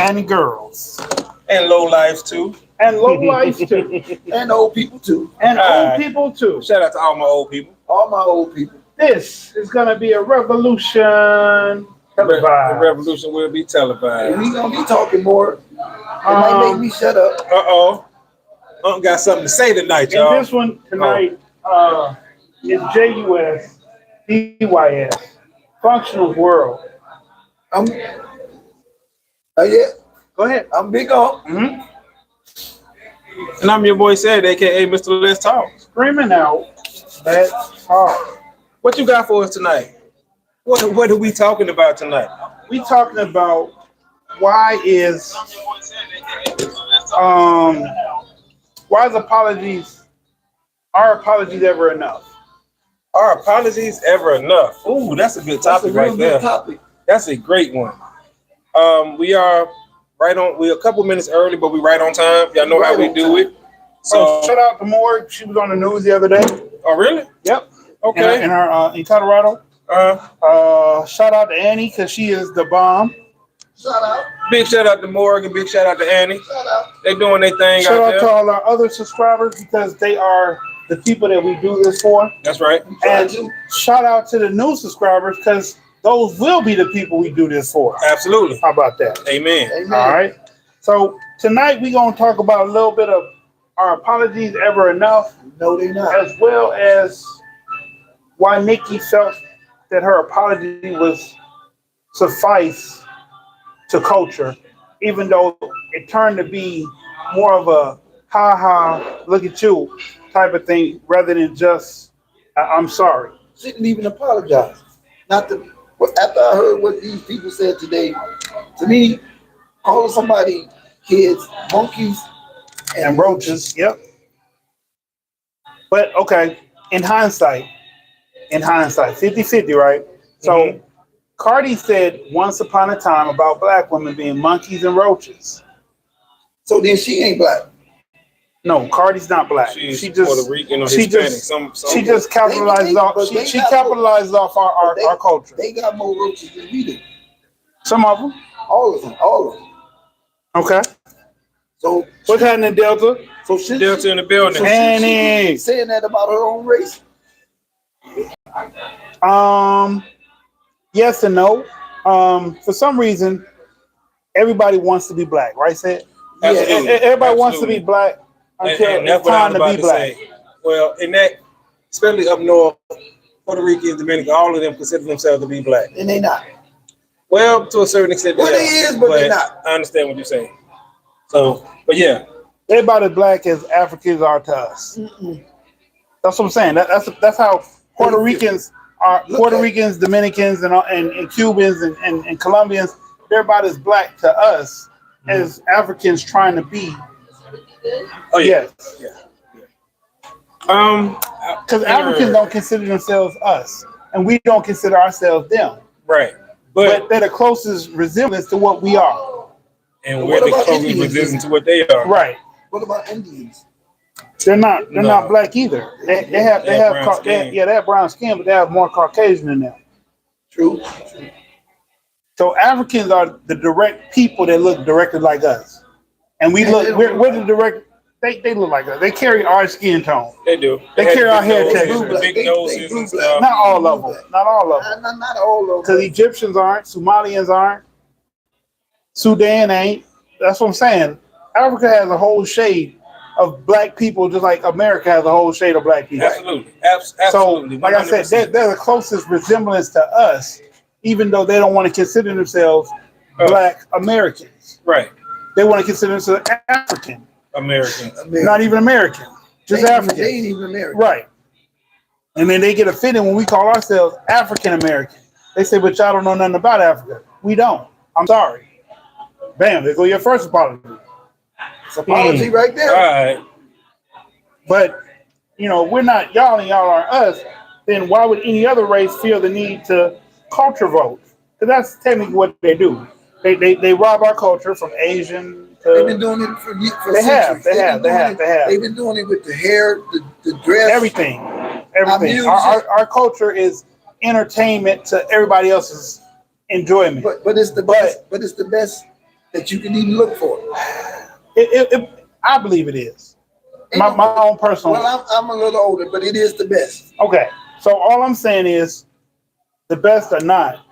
and girls. And low lives too. And low life too. And old people too. And All old right. people too. Shout out to all my old people. All my old people. This is going to be a revolution The televised. revolution will be And televised. we gonna be talking more. It might make me shut up. Uh-oh. Got something to say tonight, And y'all. this one tonight is JUS, DYS, Functional World. I'm yeah, Go ahead. I'm big on. Mm-hmm. And I'm your boy Said, aka Mr. Let's Talk. Screaming out, that's hard. What you got for us tonight? What are we talking about tonight? We talking about why is our apologies ever enough? Are apologies ever enough? Ooh, that's a good That's a topic real right there. good topic. That's a great one. We are right on. We're a couple minutes early, but we right on time. Y'all know how Right we on do time. it. So, Shout out to Moore. She was on the news the other day. oh really? Yep. Okay. In Colorado. Uh, Shout out to Annie because she is the bomb. Shout out. big shout out to Morgan. Big shout out to Annie. Shout out. They doing their thing Shout out out there. to all our other subscribers because they are the people that we do this for. That's right. And shout out to the new subscribers because those will be the people we do this for. Absolutely. How about that? Amen. Amen. All right. So tonight we're going to talk about a little bit of our apologies ever enough, No, they not. as well as why Nikki felt that her apology was suffice to culture, even though it turned to be more of a ha ha, look at you type of thing rather than just I'm sorry. She didn't even apologize. Not the. Well, after I heard what these people said today, to me, calling somebody kids monkeys And roaches, yep. But okay, in hindsight, 50-50, right? So Cardi said once upon a time about black women being monkeys and roaches. So then she ain't black. No, Cardi's not black. She's She just Puerto Rican or she Hispanic. just- Some she just capitalizes off but they she got- capitalizes off our culture. They got more roaches than we do. Some of them. All of them. All of them. Okay. So What's happening, Delta? so she Delta in the building. so Annie. she saying that about her own race. Yes and no. For some reason, everybody wants to be black, right? Sid? Absolutely. Everybody wants to be Absolutely. black until And that's it's what I time was to about be to black. say. Well, in that, especially up north, Puerto Rican, Dominican, all of them consider themselves to be black. And they not. Well, to a certain extent, Well, they they are, is, but they not. I understand what you're saying. So, but yeah, They're about as black as Africans are to us. That's what I'm saying. That's how Puerto Ricans are. Look Puerto at- Ricans, Dominicans, and Cubans and Colombians. They're about as black to us as Africans trying to be. oh yeah, Yes, because uh, Africans don't consider themselves us, and we don't consider ourselves them. right, But but they're the closest resemblance to what we are. and What we're the about closest Indians? resistance to what they are. Right. What about Indians? They're not. They're No. not black either. They have. They have brown skin. They have brown skin, but they have more Caucasian than them. True. So Africans are the direct people that look directly like us, and we look. We're the direct. They look like us. They carry our skin tone. They do. They have carry the our big hair noses, texture. the big They noses blue and black. stuff. Not all of them. Not all of them. Not all of Because them. Egyptians aren't. Somalians aren't. Sudan ain't. That's what I'm saying. Africa has a whole shade of black people, just like America has a whole shade of black people. Absolutely, So, absolutely. like I said, 100%. they're the closest resemblance to us, even though they don't want to consider themselves Black Americans. right, They want to consider themselves African, American. not even American, just African. They ain't even American. Right. And then they get offended when we call ourselves African American. They say, but y'all don't know nothing about Africa. We don't. I'm sorry. Bam, there go your first apology. It's apology right All there. right, But, we're not y'all and y'all aren't us. Then why would any other race feel the need to culture vote? Because that's technically what they do. They rob our culture from Asian They've been to doing it for They have, centuries. they have. They've been doing it with the hair, the dress, everything. music. Our culture is entertainment to everybody else's enjoyment. But it's the best. But it's the best that you can even look for? I believe it is. My own personal. Well, I'm a little older, but it is the best. Okay, so all I'm saying is, the best or not,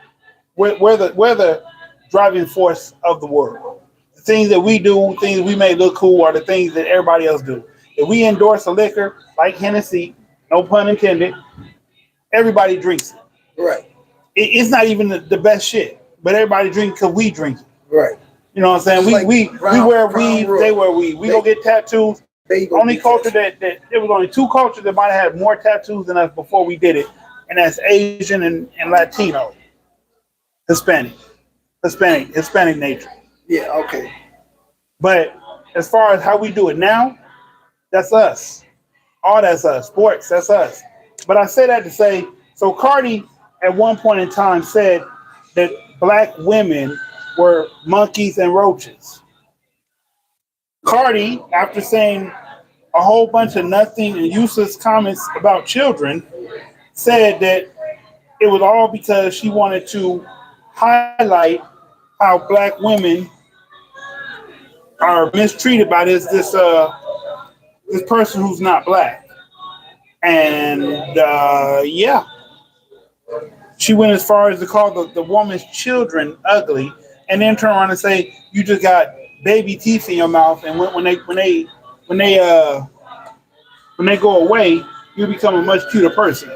we're the driving force of the world. The things that we do, things we may look cool, are the things that everybody else do. If we endorse a liquor like Hennessy, no pun intended, everybody drinks it. Right. It's not even the best shit, but everybody drinks because we drink it. Right. You know what I'm saying? It's like We wear weed, Royal. they wear weed. We go get tattoos. Only culture that there was only two cultures that might have had more tattoos than us before we did it, and that's Asian and Latino, Hispanic nature. Yeah. Okay. But as far as how we do it now, that's us. All that's us. Sports, that's us. But I say that to say, so Cardi at one point in time said that black women were monkeys and roaches. Cardi, after saying a whole bunch of nothing and useless comments about children, said that it was all because she wanted to highlight how black women are mistreated by this person who's not black. And yeah, she went as far as to call the woman's children ugly, and then turn around and say, you just got baby teeth in your mouth, and when they go away, you become a much cuter person.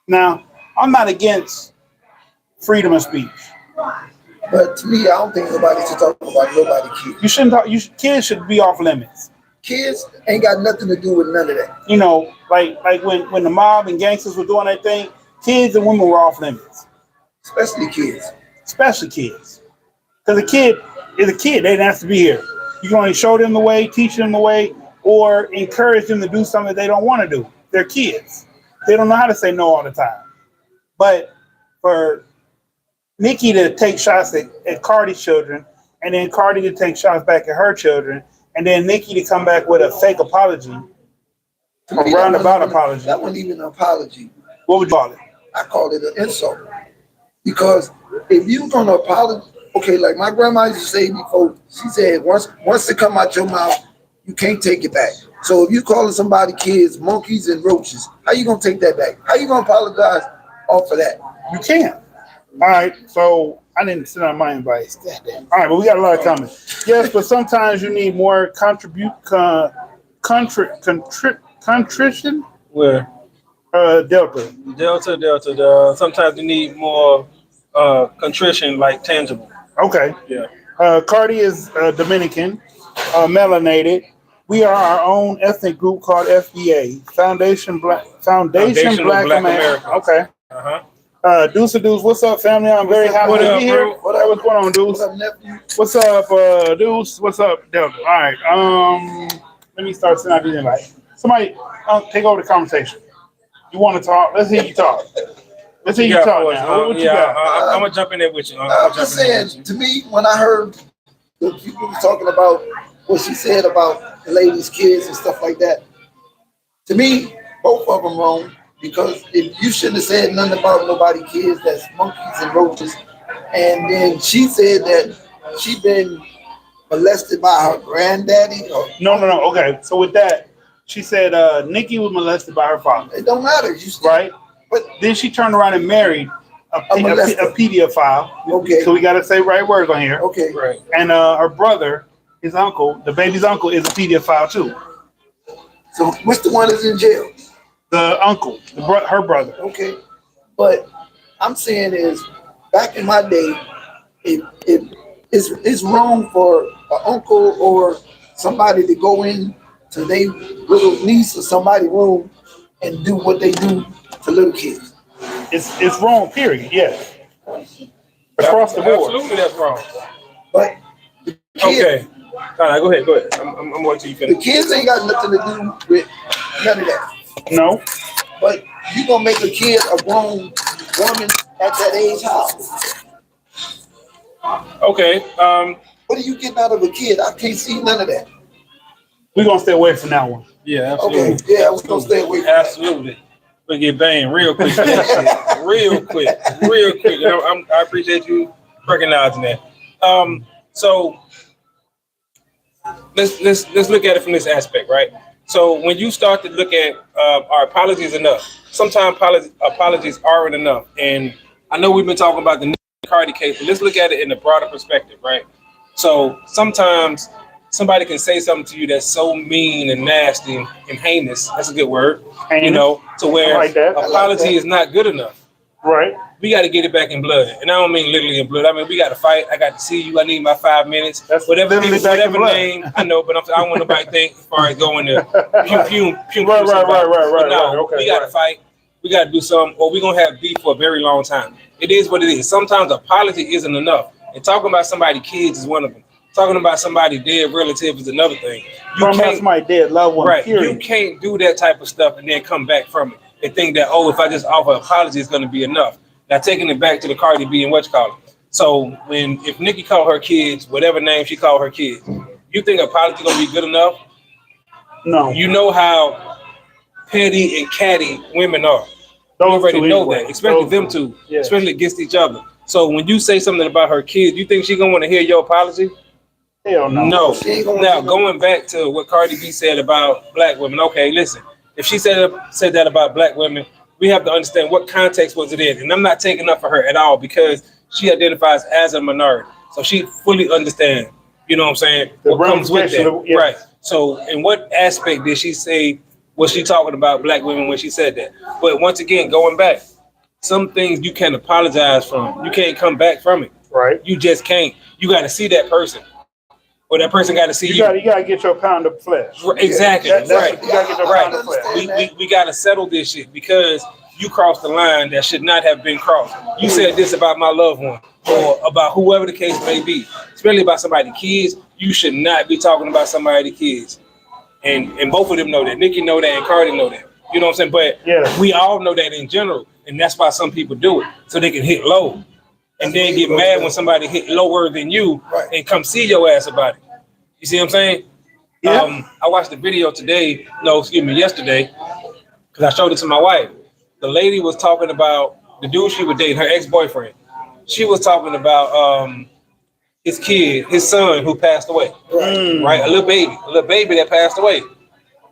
Now, I'm not against freedom of speech. But to me, I don't think nobody should talk about nobody kids. You shouldn't talk. Kids should be off limits. Kids ain't got nothing to do with none of that. You know, like when the mob and gangsters were doing their thing, kids and women were off limits. Especially kids. Especially kids. Because a kid is a kid. They didn't have to be here. You can only show them the way, teach them the way, or encourage them to do something they don't want to do. They're kids. They don't know how to say no all the time. But for Nicki to take shots at Cardi's children, and then Cardi to take shots back at her children, and then Nicki to come back with a fake apology, a roundabout apology. That wasn't even an apology. What would you call it? I call it an insult. Because if you're going to apologize, okay, like my grandma used to say before, she said, once it come out your mouth, you can't take it back. So if you calling somebody kids monkeys and roaches, how you going to take that back? How you going to apologize off of that? You can't. All right, so I didn't send out my invites. All right, but we got a lot of comments. Yes, but sometimes you need more contrition. Where? Delta. Sometimes you need more contrition, like tangible. Okay. Yeah. Cardi is Dominican, melanated. We are our own ethnic group called FBA, Foundation Black America. Okay. Deuce, what's up, family? I'm very happy to be here. What's going on, Deuce? What's up, nephew? What's up, Deuce? What's up, Delta? All right. Let me start sending out these invites. Somebody take over the conversation. You want to talk? Let's hear you talk. Let's hear you talk now. What you got? I'm gonna jump in there with you. I'm just saying, to me, when I heard the people talking about what she said about the ladies' kids and stuff like that, to me, both of them wrong. Because if you shouldn't have said nothing about nobody kids, that's monkeys and roaches. And then she said that she been molested by her granddaddy. No. Okay, so with that, she said Nicki was molested by her father. It don't matter. Right? But then she turned around and married a pedophile. Okay. So we got to say right words on here. Okay. Right. And her brother, his uncle, the baby's uncle, is a pedophile too. So what's the one that's in jail? The uncle, her brother. Okay. But I'm saying is, back in my day, it's wrong for an uncle or somebody to go in to their little niece or somebody's room and do what they do to little kids. It's wrong, period. Yes. Across the board. Absolutely, that's wrong. But the kids, Okay. All right, go ahead. I'm waiting till you the finish. kids ain't got nothing to do with none of that. No. But you gonna make a kid a grown woman at that age? How? Okay. What are you getting out of a kid? I can't see none of that. We're going to stay away from that one. Yeah, absolutely. Okay, yeah, we're gonna stay away from Absolutely. We get banged real quick. real quick. You know, I appreciate you recognizing that. So let's look at it from this aspect, right? So when you start to look at our apologies enough, sometimes apologies aren't enough. And I know we've been talking about the Nicki Cardi case, but let's look at it in a broader perspective, right? So sometimes somebody can say something to you that's so mean and nasty and heinous. That's a good word, Heinous. you know, to where I like that. apology is not good enough. Right. We got to get it back in blood, and I don't mean literally in blood. I mean we got to fight. I got to see you. I need my 5 minutes. That's Whatever literally back in blood. name I know, but I don't want nobody to think as far as going to pew. Right. But no, Okay, we got to right. fight. We got to do something, or we're gonna have beef for a very long time. It is what it is. Sometimes apology isn't enough, and talking about somebody's kids is one of them. Talking about somebody's dead relative is another thing. Talking about somebody dead loved one. Right. Period. You can't do that type of stuff and then come back from it and think that, oh, if I just offer apology, it's going to be enough. Now, taking it back to the Cardi B and what you call it. So if Nicki called her kids, whatever name she called her kids, you think apology going to be good enough? No. You know how petty and catty women are. Those You already two know anyway. that, especially Those them two. two, Yeah. especially against each other. So when you say something about her kids, you think she going to want to hear your apology? Hell no. No. She ain't gonna Now do going back to what Cardi B said about black women. Okay, listen. If she said that about black women, we have to understand what context was it in. And I'm not taking up for her at all because she identifies as a minority, so she fully understands. You know what I'm saying? The What comes with that, ramifications of- yes. right? So, in what aspect did she say? Was she talking about black women when she said that? But once again, going back, some things you can't apologize from. You can't come back from it. Right. You just can't. You got to see that person, or that person got to see you. You gotta get your pound of flesh. Exactly. That's Right. You gotta get your Right. pound of flesh. We got to settle this shit because you crossed the line that should not have been crossed. You said this about my loved one or about whoever the case may be, especially about somebody's kids. You should not be talking about somebody's kids. And both of them know that. Nicki know that and Cardi know that. You know what I'm saying? But Yeah. we all know that in general. And that's why some people do it. So they can hit low. And then get mad when somebody hit lower than you Right. and come see your ass about it. You see what I'm saying? Yeah. I watched the video yesterday, because I showed it to my wife. The lady was talking about the dude she was dating, her ex-boyfriend. She was talking about his kid, his son who passed away. Right? A little baby that passed away.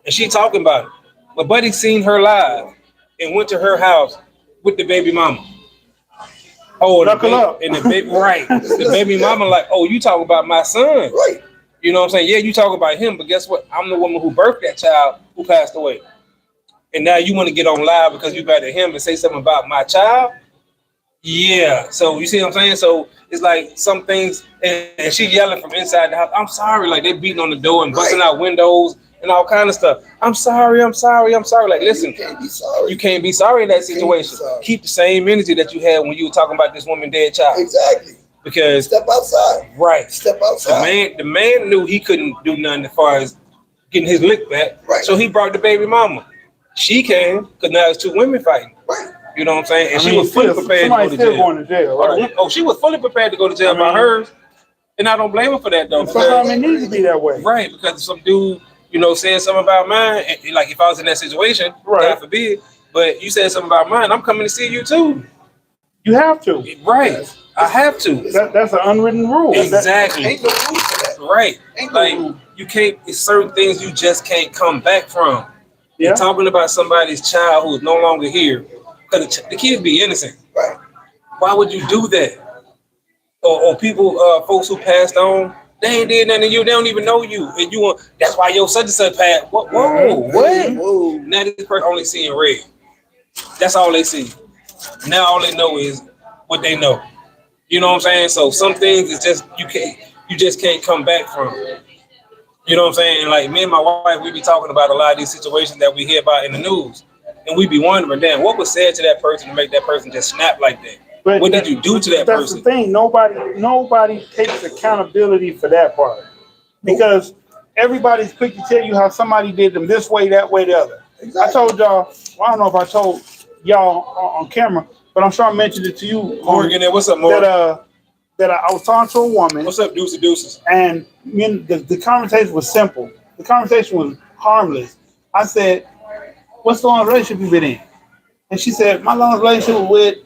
And she talking about it. But Buddy seen her live and went to her house with the baby mama. Oh, Knuckle up. And the baby, right. The baby mama like, oh, you talking about my son. Right. You know what I'm saying? Yeah, you talk about him, but guess what? I'm the woman who birthed that child who passed away. And now you want to get on live because you better him and say something about my child? Yeah. So you see what I'm saying? So it's like some things, and she yelling from inside the house, I'm sorry, like they beating on the door and busting out windows and all kind of stuff. I'm sorry. Like, listen, You can't be sorry. you can't be sorry in that be situation. sorry. Keep the same energy that you had when you were talking about this woman dead child. Exactly. Because, Step outside. right. Step outside. The man knew he couldn't do nothing as far as getting his lick back. Right. So he brought the baby mama. She came because now it's two women fighting. Right. You know what I'm saying? And I she mean, was fully still- prepared to somebody's go to still jail. going to jail, right? Oh, she was fully prepared to go to jail I by mean- hers. And I don't blame her for that though. Sometimes it needs to be that way. Right, because some dude, said something about mine. And, like if I was in that situation, Right. God forbid, but you said something about mine, I'm coming to see you too. You have to. Right. I have to. That's an unwritten rule. Exactly. Ain't no rule for that. Right. Ain't no Like rule. you can't. It's certain things you just can't come back from. Yeah. You're talking about somebody's child who's no longer here, because the kid be innocent. Right. Why would you do that? Or people, folks who passed on, they ain't did nothing to you. They don't even know you, and you want. That's why your such and such passed. Whoa, what? Whoa. Now this person only seeing red. That's all they see. Now all they know is what they know. You know what I'm saying? So some things is just you just can't come back from. You know what I'm saying? And like me and my wife, we be talking about a lot of these situations that we hear about in the news, and we be wondering, damn, what was said to that person to make that person just snap like that? But What did you do to that that's person? the thing. Nobody takes accountability for that part, because everybody's quick to tell you how somebody did them this way, that way, the other. Exactly. I told y'all. Well, I don't know if I told y'all on camera, but I'm sure I mentioned it to you. Morgan, what's up, Morgan? That I was talking to a woman, What's up, deuces? and the conversation was simple. The conversation was harmless. I said, "What's the longest relationship you've been in?" And she said, "My longest relationship was with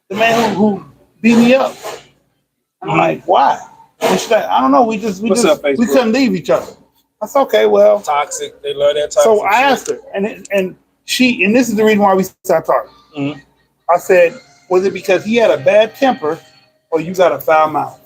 the man who beat me up." I'm like, "Why?" And she's like, I don't know. We What's up, Facebook? we couldn't leave each other. I said, okay, well. Toxic. They love that toxic. So I shit. asked her, and this is the reason why we stopped talking. Mhm. I said, was it because he had a bad temper, or you got a foul mouth?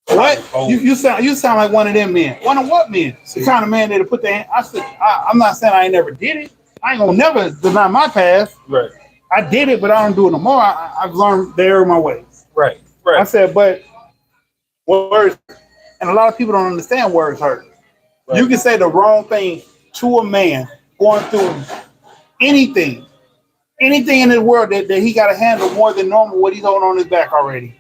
What? Oh. You sound like one of them men. One of what men? The kind of man that'll put their hand. I said, I'm not saying I ain't never did it. I ain't gonna never deny my past. Right. I did it, but I don't do it no more. I've learned there my ways. Right. I Right. said, but words, and a lot of people don't understand words hurt. Right. You can say the wrong thing to a man going through anything in the world that he got to handle more than normal what he's holding on his back already.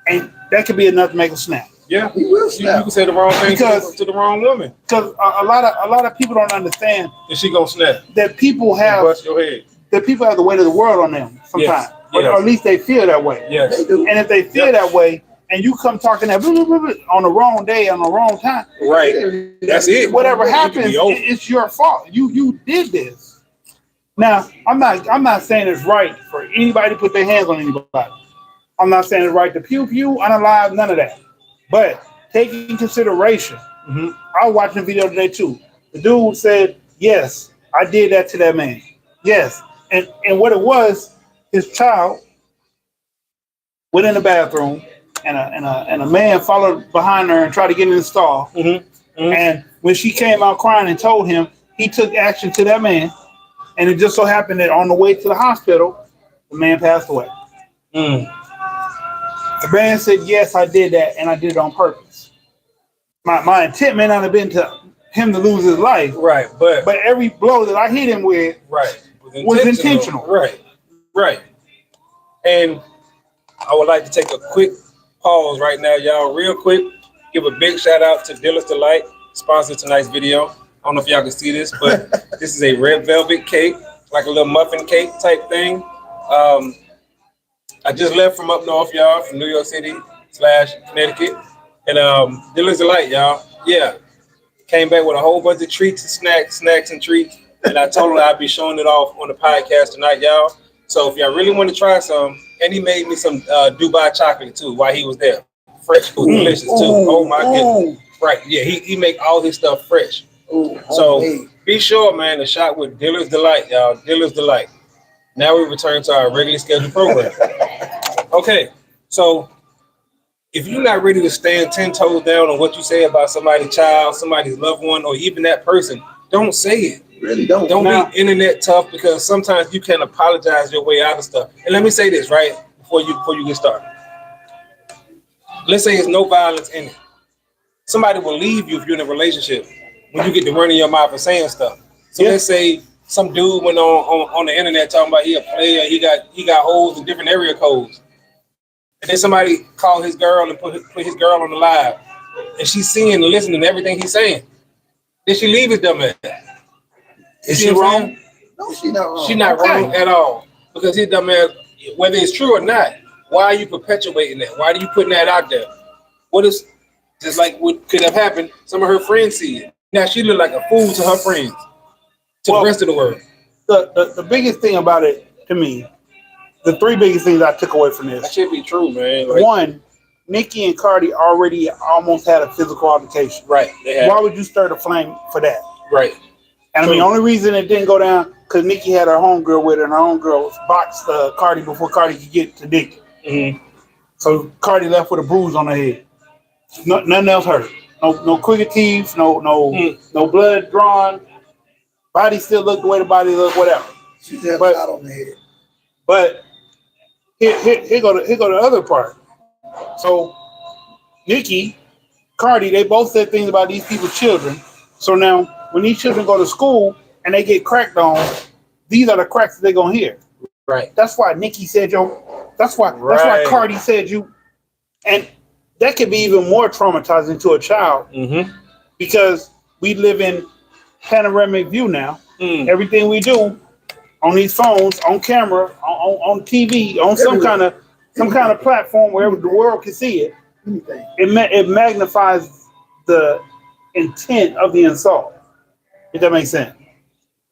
And that could be enough to make a snap. Yeah. He will You snap. can say the wrong thing Because- to the wrong woman. Because a lot of people don't understand And she gonna snap. that people And have bust your head. the weight of the world on them sometimes. Yes. Or at least they feel that way. Yes. They do. And if they feel that way, and you come talking that blah, blah, blah, blah, on the wrong day, on the wrong time, Right. That's it. whatever It could happens, be over. it's your fault. You did this. Now, I'm not saying it's right for anybody to put their hands on anybody. I'm not saying it's right to pew pew, unalive, none of that. But take in consideration. Mhm. I was watching a video today too. The dude said, "Yes, I did that to that man." Yes, and what it was, his child went in the bathroom, and a man followed behind her and tried to get in the stall. Mhm. Mhm. And when she came out crying and told him, he took action to that man. And it just so happened that on the way to the hospital, the man passed away. Mm. The man said, "Yes, I did that, and I did it on purpose. My intent may not have been to him to lose his life, Right. But every blow that I hit him with right. was intentional." Right. Right. And I would like to take a quick pause right now, y'all, real quick. Give a big shout out to Dillard's Delight, sponsor tonight's video. I don't know if y'all can see this, but this is a red velvet cake, like a little muffin cake type thing. I just left from up north, y'all, from New York City / Connecticut. And Dillard's Delight, y'all. Yeah. Came back with a whole bunch of treats and snacks and treats. And I told him I'd be showing it off on the podcast tonight, y'all. So if y'all really want to try some, and he made me some Dubai chocolate too while he was there. Fresh food, delicious too. Oh my goodness. Right. Yeah, he make all his stuff fresh. So be sure, man, to shop with Dillard's Delight, y'all. Dillard's Delight. Now we return to our regularly scheduled program. Okay, so if you're not ready to stand 10 toes down on what you say about somebody's child, somebody's loved one, or even that person, don't say it. Really don't. Don't Now- be internet tough, because sometimes you can apologize your way out of stuff. And let me say this, right, before you get started. Let's say there's no violence in it. Somebody will leave you if you're in a relationship when you get to running your mouth and saying stuff. So Yeah. let's say some dude went on the internet talking about he a player, he got holes in different area codes. And then somebody called his girl and put his girl on the live, and she's seeing and listening to everything he's saying. Then she leave his dumb ass. Is See she what I'm wrong? saying? No, she not wrong. She's not Okay. wrong at all, because his dumb ass, whether it's true or not, why are you perpetuating that? Why are you putting that out there? What is just like what could have happened? Some of her friends see it. Now she look like a fool to her friends, to Well, the rest of the world. The biggest thing about it to me, the three biggest things I took away from That this. should be true, man. Like, One, Nicki and Cardi already almost had a physical altercation. right? They have, Why would you stir the flame for that? right. And I mean, the True. only reason it didn't go down because Nicki had her homegirl with her, and her homegirl boxed Cardi before Cardi could get to Nicki. Mm-hmm. So Cardi left with a bruise on her head. Nothing else hurt. No crooked teeth. No blood drawn. Body still looked the way the body looked. Whatever. She just But- shot on the head. But here go the other part. So Nicki, Cardi, they both said things about these people's children. So now when these children go to school and they get cracked on, these are the cracks that they're gonna hear. Right. That's why Nicki said that's why Right. Cardi said you, and that could be even more traumatizing to a child Mm-hmm. because we live in panoramic view now. Mm. Everything we do on these phones, on camera, on TV, on some kind of platform where the world can see it. Anything. It magnifies the intent of the insult. If that makes sense.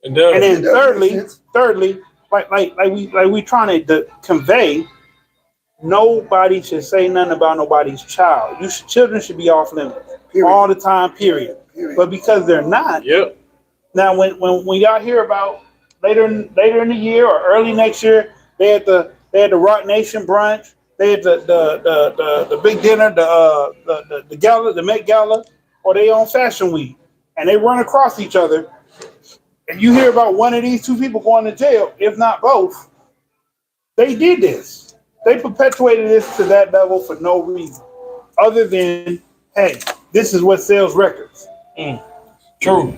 It does. And then It does make sense. thirdly, like we trying to convey nobody should say nothing about nobody's child. Children should be off limits all the time, period. But because they're not, Yep. now when y'all hear about later in the year or early next year, they had the Rock Nation brunch, they had the big dinner, the gala, the Met Gala, or they on Fashion Week, and they run across each other, and you hear about one of these two people going to jail, if not both. They did this. They perpetuated this to that level for no reason, other than, hey, this is what sells records. True.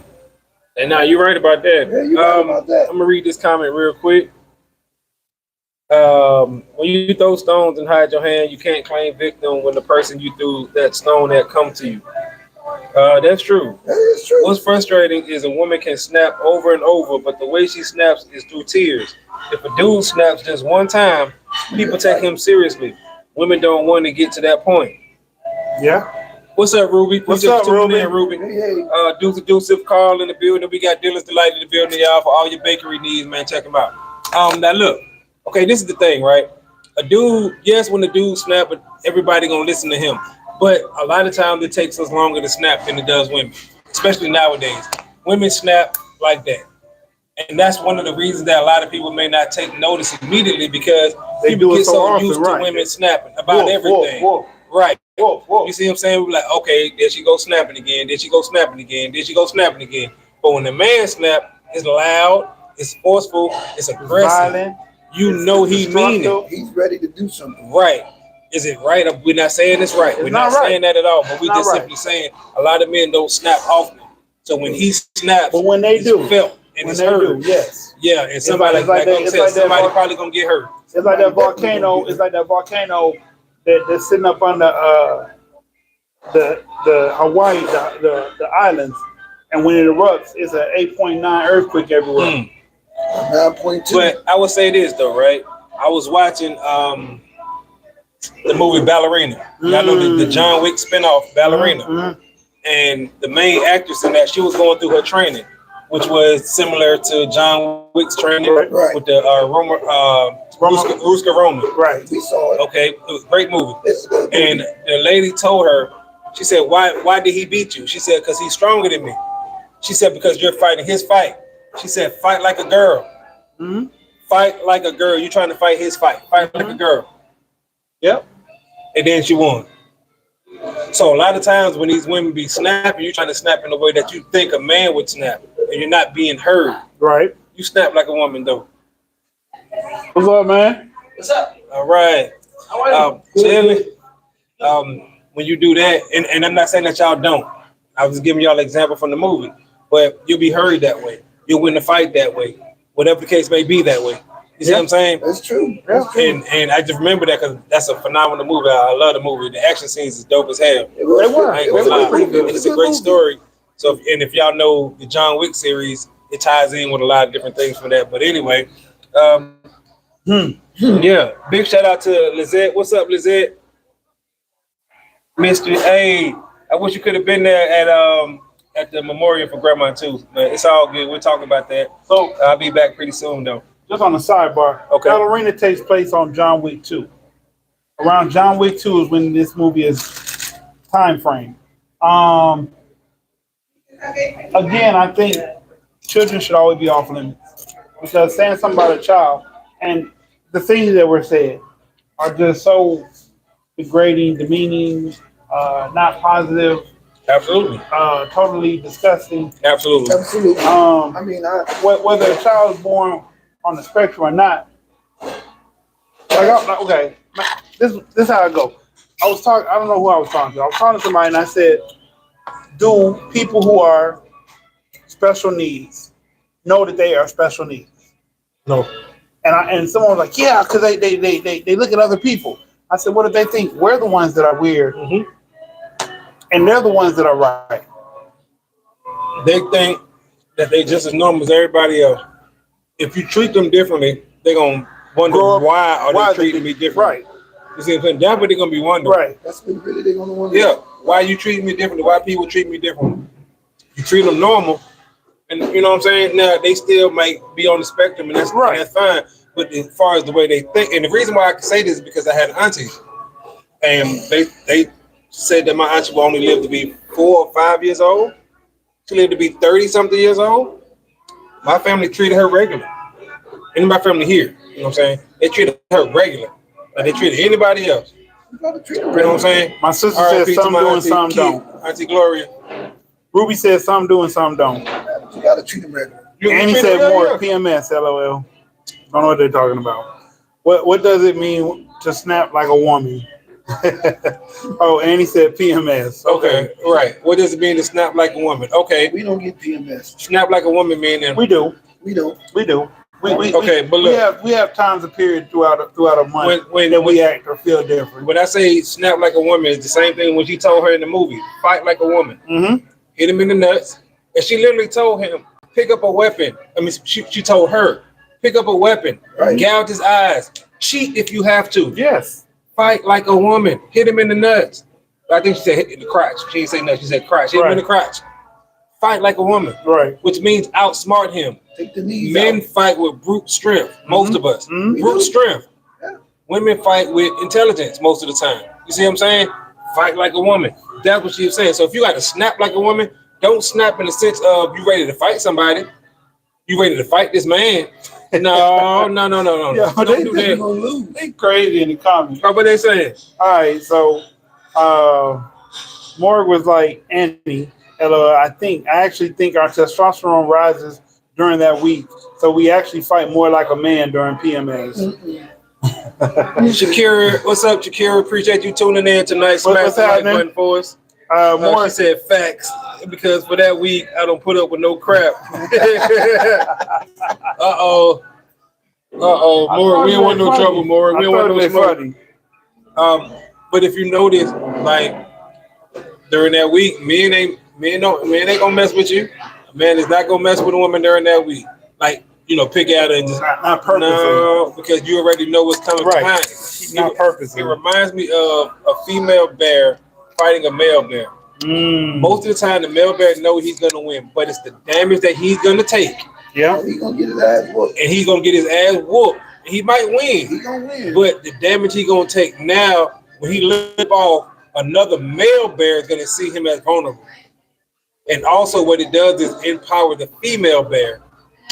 And now you're right about that. Yeah, you're right about that. I'm gonna read this comment real quick. When you throw stones and hide your hand, you can't claim victim when the person you threw that stone at come to you. That's true. That is true. What's frustrating is a woman can snap over and over, but the way she snaps is through tears. If a dude snaps just one time, people take him seriously. Women don't want to get to that point. Yeah. What's up, Ruby? What's up, Ruby? Ruby? Hey, Deuce Carl in the building. We got Dylan's Delight in the building, y'all, for all your bakery needs, man. Check them out. Now look, okay, this is the thing, right? A dude, yes, when the dude snap, everybody gonna listen to him. But a lot of times it takes us longer to snap than it does women, especially nowadays. Women snap like that. And that's one of the reasons that a lot of people may not take notice immediately, because They people do it get so so often, used right. to women snapping about everything. Whoa. Right. Whoa. You see what I'm saying? We're like, okay, there she go snapping again. There she go snapping again. There she go snapping again. But when the man snap, it's loud, it's forceful, it's aggressive. Violent. You know he mean it. he's ready to do something. Right. Is it right? We're not saying it's right. We're not not saying that at all. But we're Not just right. simply saying a lot of men don't snap often. So when he snaps, But when they it's do, felt and when it's they heard. do, yes. Yeah, and somebody it's like like that- I'm it's saying, like that somebody vol- probably gonna get hurt. It's like that volcano. It's like that volcano that's sitting up on the Hawaii, the islands, and when it erupts, it's an 8.9 earthquake everywhere. 9.2. But I would say this though, right? I was watching the movie Ballerina. Y'all know the John Wick spinoff, Ballerina. Mhm. And the main actress in that, she was going through her training, which was similar to John Wick's training Right. with the Ruska Roman. Right. We saw it. Okay, it was a great movie. It's a good movie. And the lady told her, she said, why did he beat you? She said, because he's stronger than me. She said, because you're fighting his fight. She said, fight like a girl. Mhm. Fight like a girl. You're trying to fight his fight. Fight like a girl. Yep. And then she won. So a lot of times when these women be snapping, you're trying to snap in the way that you think a man would snap, and you're not being heard. Right. You snap like a woman, though. What's up, man? What's up? All right. Chilling. When you do that, and I'm not saying that y'all don't. I was giving y'all an example from the movie, but you'll be heard that way. You'll win the fight that way. Whatever the case may be that way. You see what I'm saying? That's true. That's true. And I just remember that because that's a phenomenal movie. I love the movie. The action scenes is dope as hell. It was, They were. I ain't it was gonna a lie. pretty good. It's a great story. So, if y'all know the John Wick series, it ties in with a lot of different things from that. But anyway, yeah, big shout out to Lizette. What's up, Lizette? Mr. A, I wish you could have been there at the memorial for Grandma too. But it's all good. We'll talk about that. So, I'll be back pretty soon though. just on the sidebar, Okay. Ballerina takes place on John Wick 2. Around John Wick 2 is when this movie is time frame. Again, I think children should always be off limits, because saying something about a child and the things that were said are just so degrading, demeaning, not positive, Absolutely. totally disgusting. Absolutely. Absolutely. I mean, Whether a child is born on the spectrum or not, okay, this is how I go. I don't know who I was talking to. I was talking to somebody and I said, do people who are special needs know that they are special needs? No. And someone was like, yeah, because they look at other people. I said, what if they think we're the ones that are weird and they're the ones that are right? They think that they just as normal as everybody else. If you treat them differently, they're gonna wonder Grow up, why are why they treating me differently. Right, You see what I'm saying? That's what they're gonna be wondering. right. that's what really they're gonna want to Yeah. Why you treating me differently? Why people treat me differently? You treat them normal, and you know what I'm saying? Now they still might be on the spectrum, and that's Right. and that's fine. but as far as the way they think, and the reason why I can say this is because I had an auntie, and they said that my auntie will only live to be 4 or 5 years old. She lived to be 30 something years old. My family treated her regular. And my family here, you know what I'm saying? They treated her regular. Like they treated anybody else. You gotta treat them You know what I'm saying? My sister R.I.P. said to some my doing, auntie some Keith, don't. Auntie Gloria. Ruby said some doing, some don't. You gotta treat them regular. And he treat said her more regular. PMS, LOL. Don't know what they're talking about. What does it mean to snap like a woman? Oh, and he said PMS. Okay, right. What does it mean to snap like a woman? Okay, We don't get PMS. snap like a woman meaning We do. We don't. We do. Okay, but look. we have times of period throughout a month when that we act or feel different. when I say snap like a woman, it's the same thing when she told her in the movie, fight like a woman. Mm-hmm. Hit him in the nuts. And she literally told him, pick up a weapon. I mean, she told her, pick up a weapon, Right. gouge his eyes, cheat if you have to. Yes. Fight like a woman. Hit him in the nuts. I think she said hit in the crotch. She didn't say nuts. She said crotch. Hit him in the crotch. Fight like a woman, Right. which means outsmart him. Take the knees Men out. fight with brute strength, most of us. Mhm. Brute strength. Yeah. Women fight with intelligence most of the time. You see what I'm saying? Fight like a woman. That's what she was saying. So if you got to snap like a woman, don't snap in the sense of you ready to fight somebody. You ready to fight this man. No. Yeah, Don't they- do You're that. gonna lose. They crazy in the comments. What they saying? All right, so Morg was like, Annie, I actually think our testosterone rises during that week. So we actually fight more like a man during PMS. Mm-mm. Shakira, what's up, Shakira? Appreciate you tuning in tonight. Smash What's the like happening? button for us. Morg, She said facts because for that week I don't put up with no crap. More. We don't want no trouble, more. We don't want no smoke. funny. But if you notice, like during that week, men ain't gonna mess with you. A man is not gonna mess with a woman during that week. Like, pick at her and just Not purposely. no, because you already know what's coming Right. behind it. Not purposely. It reminds me of a female bear fighting a male bear. Mm. Most of the time, the male bear know he's gonna win, but it's the damage that he's gonna take, Yeah. He gonna get his ass whooped. and he's gonna get his ass whooped. He might win, He gonna win. but the damage he gonna take now, when he lip off, another male bear is gonna see him as vulnerable. And also, what it does is empower the female bear.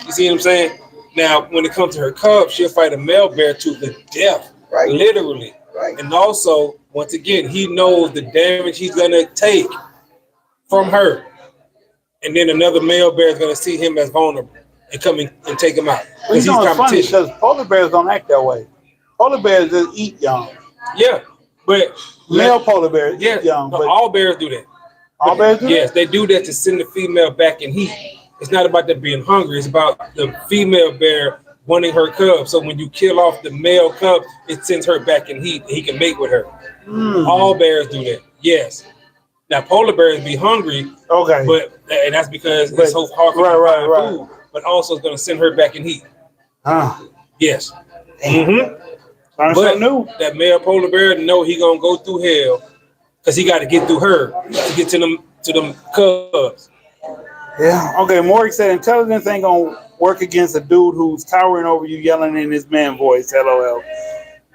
You see what I'm saying? Now, when it comes to her cub, she'll fight a male bear to the death, Right. literally. Right. And also, once again, he knows the damage he's gonna take from her. And then another male bear is gonna see him as vulnerable and come in and take him out. Well, Because you know he's it's funny competition. because polar bears don't act that way. Polar bears just eat young. Yeah, but Male polar bears yeah, eat young, but all bears do that. all bears do Yes, they do that to send the female back in heat. It's not about them being hungry. It's about the female bear wanting her cub. So when you kill off the male cub, it sends her back in heat. And he can mate with her. that? Mm. All bears do that. Yes. Now polar bears be hungry, Okay. and that's because But- it's so hard for right, them to right, find food. But also, it's going to send her back in heat. Huh. Yes. Mm-hmm. Learn But something new. that male polar bear know he gonna go through hell because he got to get through her to get to them cubs. Yeah. Okay. Morg said intelligence ain't gonna work against a dude who's towering over you, yelling in his man voice. LOL.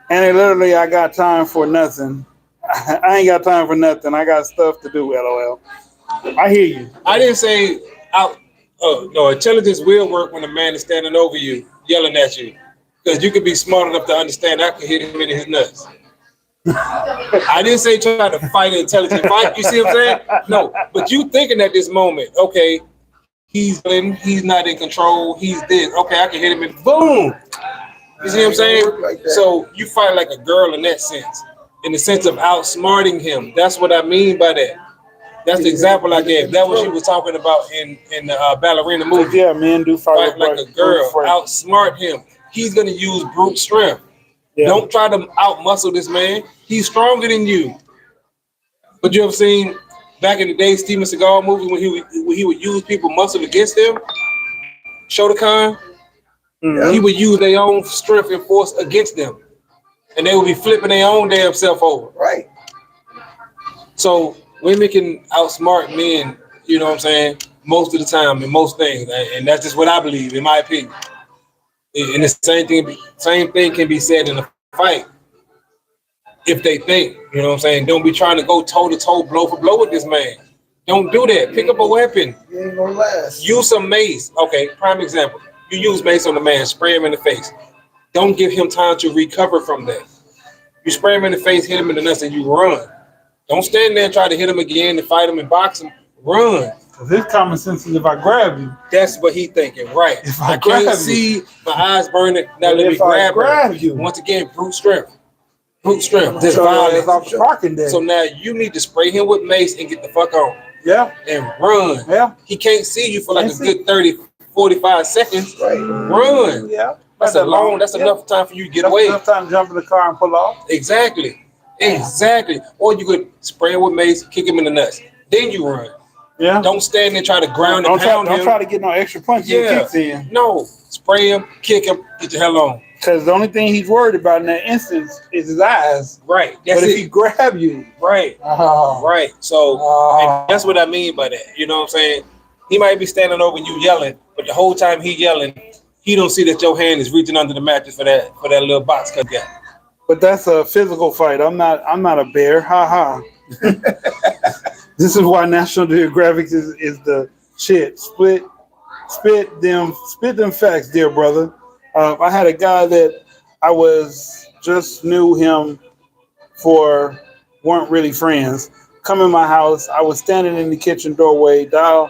And it literally, I got time for nothing. I ain't got time for nothing. I got stuff to do. LOL. I hear you. I didn't say out. Oh no, intelligence will work when a man is standing over you, yelling at you, because you could be smart enough to understand I could hit him in his nuts. I didn't say try to fight an intelligent fight. You see what I'm saying? No, but you thinking at this moment, okay, he's not in control. He's this. Okay, I can hit him in boom. You see what I'm saying? Like that. So you fight like a girl in that sense, in the sense of outsmarting him. That's what I mean by that. That's the example I gave. That was you was talking about in the ballerina movie. Yeah, men do fight Fight like a girl, outsmart him. He's gonna use brute strength. Yeah. Don't try to outmuscle this man. He's stronger than you. But you ever seen back in the day Steven Seagal movie when he would use people muscle against him? Shotokan, Mhm. he would use their own strength and force against them, and they would be flipping their own damn self over. Right. So women can outsmart men, you know what I'm saying, most of the time in most things, and that's just what I believe, in my opinion. And the same thing can be said in a fight. If they think, you know what I'm saying, don't be trying to go toe to toe, blow for blow with this man. Don't do that. Pick up a weapon. You ain't gonna last. Use some mace. Okay, prime example. You use mace on the man, spray him in the face. Don't give him time to recover from that. You spray him in the face, hit him in the nuts, and you run. Don't stand there and try to hit him again and fight him and box him. Run. Because his common sense is if I grab you, That's what he thinking, right? If I I grab can't you. see, my eyes burning. Now But let me if I grab her. you. Once again, brute strength. Brute strength. This so violence. it's off the parking deck. So now you need to spray him with mace and get the fuck on yeah, and run. yeah, He can't see you for like a Can't see. good 30, 45 seconds. Right. Run. yeah. That's Not that long. That's Yeah. enough time for you to get That's away. enough time to jump in the car and pull off. Exactly. Or you could spray him with mace, kick him in the nuts. Then you run. Yeah. Don't stand there and try to ground and Don't pound him. try to get no extra punches Yeah. and kicks in. No. Spray him, kick him, get the hell on. Because the only thing he's worried about in that instance is his eyes. Right. That's but if it. he grab you, Right. oh, Right. So oh, and that's what I mean by that. You know what I'm saying? He might be standing over you yelling, but the whole time he yelling, he don't see that your hand is reaching under the mattress for that little box cut guy. but that's a physical fight. I'm not a bear. Ha ha. This is why National Geographic is the shit. Spit them facts, dear brother. I had a guy that I just knew him weren't really friends. Come in my house. I was standing in the kitchen doorway. Dial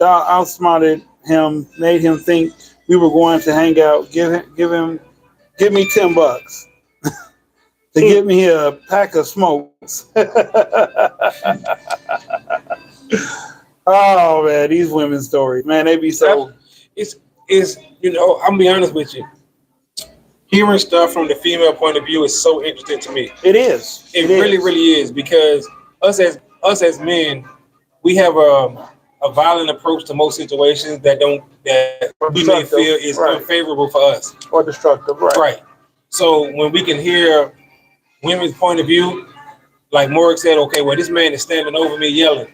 outsmarted him, made him think we were going to hang out. Give me $10 to get me a pack of smokes. Oh man, these women's stories, man, they be so. It's I'm gonna be honest with you. Hearing stuff from the female point of view is so interesting to me. It is. It really, really is, because us as men, we have a violent approach to most situations that we may feel is right. unfavorable for us. Or destructive, right? Right. So when we can hear women's point of view, like Morgan said, okay, well, this man is standing over me yelling.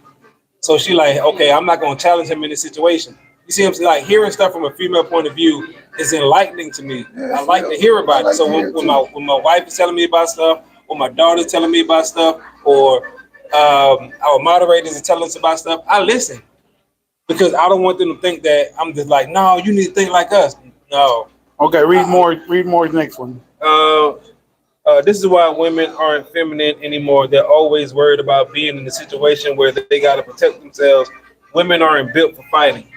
So she like, okay, I'm not going to challenge him in this situation. You see, I'm like hearing stuff from a female point of view is enlightening to me. Yeah, I like to hear about it. So when my wife is telling me about stuff, or my daughter's telling me about stuff, or our moderators are telling us about stuff, I listen, because I don't want them to think that I'm just like, no, you need to think like us. No. Okay, read Moore's next one. This is why women aren't feminine anymore. They're always worried about being in a situation where they got to protect themselves. Women aren't built for fighting.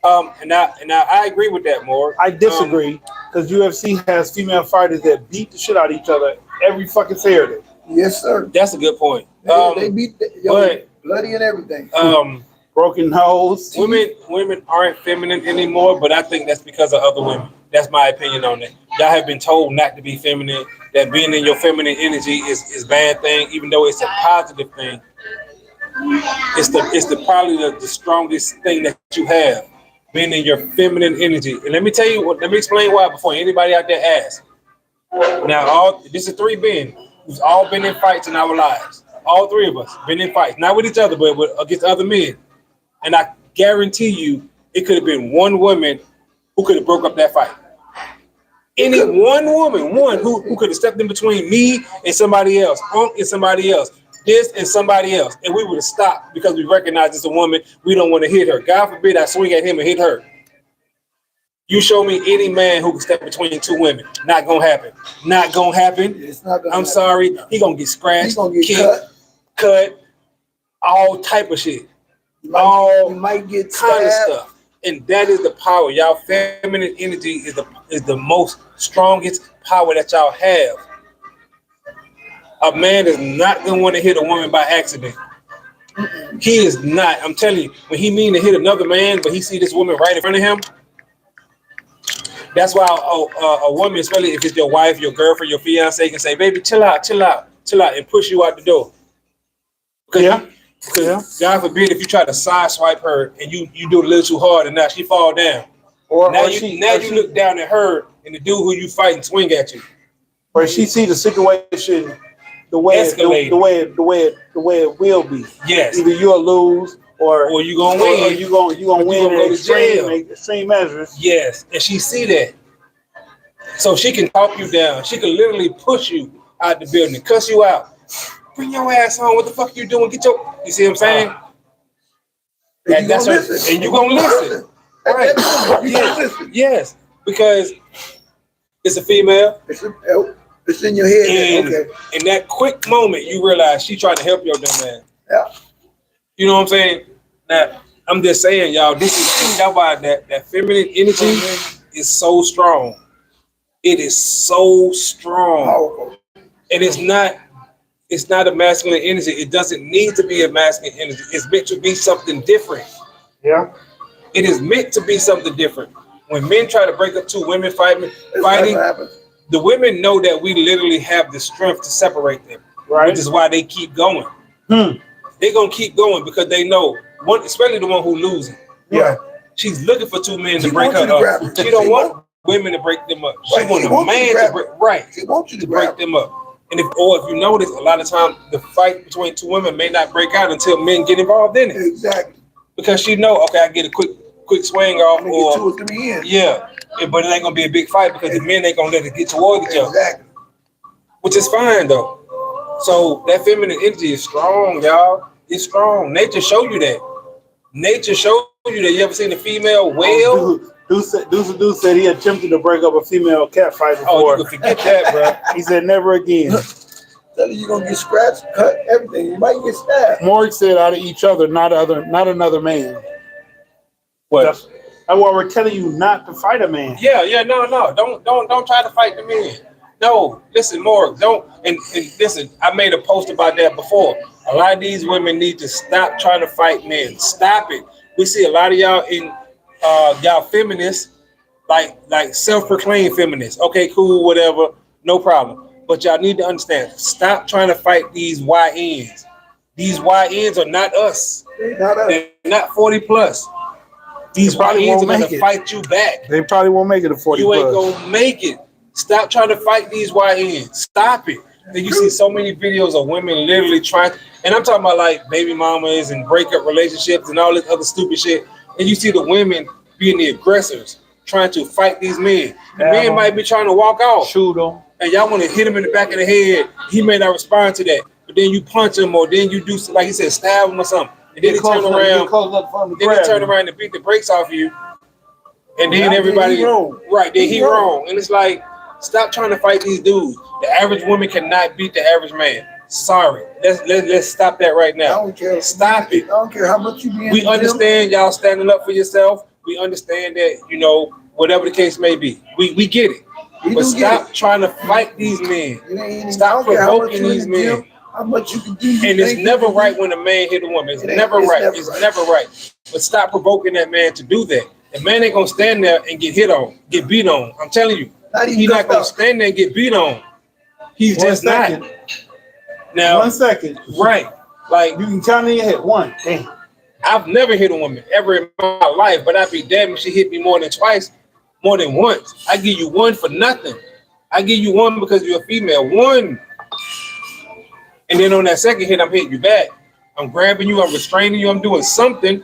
And I agree with that, Moore. I disagree, because UFC has female fighters that beat the shit out of each other every fucking Saturday. Yes, sir. That's a good point. They beat bloody and everything. Broken nose. Women aren't feminine anymore, but I think that's because of other women. That's my opinion on it. Y'all have been told not to be feminine, that being in your feminine energy is a bad thing, even though it's a positive thing. It's probably the strongest thing that you have, being in your feminine energy. And let me explain why before anybody out there asks. Now, this is three men who's all been in fights in our lives. All three of us been in fights, not with each other, but against other men. And I guarantee you, it could have been one woman who could have broke up that fight. One woman who could have stepped in between me and somebody else, Punk and somebody else, this and somebody else, and we would have stopped because we recognize it's a woman. We don't want to hit her. God forbid I swing at him and hit her. You show me any man who can step between two women. Not gonna happen. Not gonna happen. It's not gonna I'm happen. sorry. He gonna get scratched, He's gonna get kicked, cut, all type of shit. You all might get kind of stabbed. stuff. And that is the power. Y'all feminine energy is the most strongest power that y'all have. A man is not gonna want to hit a woman by accident. He is not. I'm telling you, when he mean to hit another man, but he see this woman right in front of him. That's why a woman, especially if it's your wife, your girlfriend, your fiance, can say, "Baby, chill out," and push you out the door. Because God forbid if you try to side swipe her and you do it a little too hard and now she fall down. Or you look down at her and the dude who you fighting swing at you. Or she see the situation the way it will be. Yes. Either you'll lose or you gonna win. Or you gonna win in extreme measures. Yes, and she see that. So she can talk you down. She can literally push you out the building, cuss you out. Bring your ass home. What the fuck you doing? Get your. You see what I'm saying? And That's her, and you gonna listen, right? Yes. Yes, because it's a female. It's in your head. And Okay. in that quick moment, you realize she trying to help your dumb man. Yeah. You know what I'm saying? Now, I'm just saying, y'all, this is that's why that feminine energy is so strong. It is so strong. Powerful. And it's not a masculine energy. It doesn't need to be a masculine energy. It's meant to be something different. Yeah. It is meant to be something different. When men try to break up two women fighting, the women know that we literally have the strength to separate them. Right. Which is why they keep going. They're gonna keep going because they know one, especially the one who losing. Yeah. She's looking for two men She to break wants you her to grab up. her. She don't She want women to break them up. She Right. want She a wants you to man grab to break, right, She wants you to to break grab them up. And if you notice, a lot of times the fight between two women may not break out until men get involved in it. Exactly. Because she know, okay, I get a quick swing off, I'm gonna or get 2 or 3 in. yeah, but it ain't gonna be a big fight because the men ain't gonna let it get towards each other, Exactly. which is fine though. So that feminine energy is strong, y'all. It's strong. Nature show you that. Nature show you that. You ever seen a female whale? Dude said he attempted to break up a female cat fight Oh, before. you can forget that, bro. He said never again. Tell you, you're gonna get scratched, cut, everything. You might get stabbed. Morg said out of each other, not another man. What? That's why we're telling you not to fight a man. Yeah, no. Don't try to fight the men. No, listen, Morg, don't and listen, I made a post about that before. A lot of these women need to stop trying to fight men. Stop it. We see a lot of y'all in y'all feminists, like self-proclaimed feminists. Okay, cool, whatever, no problem. But y'all need to understand, stop trying to fight these YNs. These YNs are not us. They're not 40 plus. These probably YNs won't are gonna make it. fight you back. They probably won't make it to 40 You ain't plus. gonna make it. Stop trying to fight these YNs. Stop it. Then you see so many videos of women literally trying, and I'm talking about like baby mamas and breakup relationships and all this other stupid shit. And you see the women being the aggressors, trying to fight these men. The men might be trying to walk off. Shoot them. And y'all want to hit him in the back of the head. He may not respond to that. But then you punch him, or then you do, like he said, stab him or something. And then he turn around. Then he turn around and beat the brakes off you. And then everybody, right, then he wrong. And it's like, stop trying to fight these dudes. The average woman cannot beat the average man. Sorry. Let's stop that right now. I don't care. Stop it. I don't care how much you be in We the gym. understand y'all standing up for yourself. We understand that, whatever the case may be. We get it. We But do stop get trying to fight these men. it. I Stop don't care how much provoking you in these the gym, men. how much you can do. And it's never right when a man hit a woman. It's never right. It's never right. But stop provoking that man to do that. The man ain't gonna stand there and get hit on, get beat on. I'm telling you, he's not gonna stand there and get beat on. He's just not. Now, 1 second. right? Like, You can count in your head. 1. Damn. I've never hit a woman ever in my life, but I'd be damned if she hit me more than twice, more than once. I give you 1 for nothing. I give you 1 because you're a female. 1. And then on that second hit, I'm hitting you back. I'm grabbing you, I'm restraining you, I'm doing something.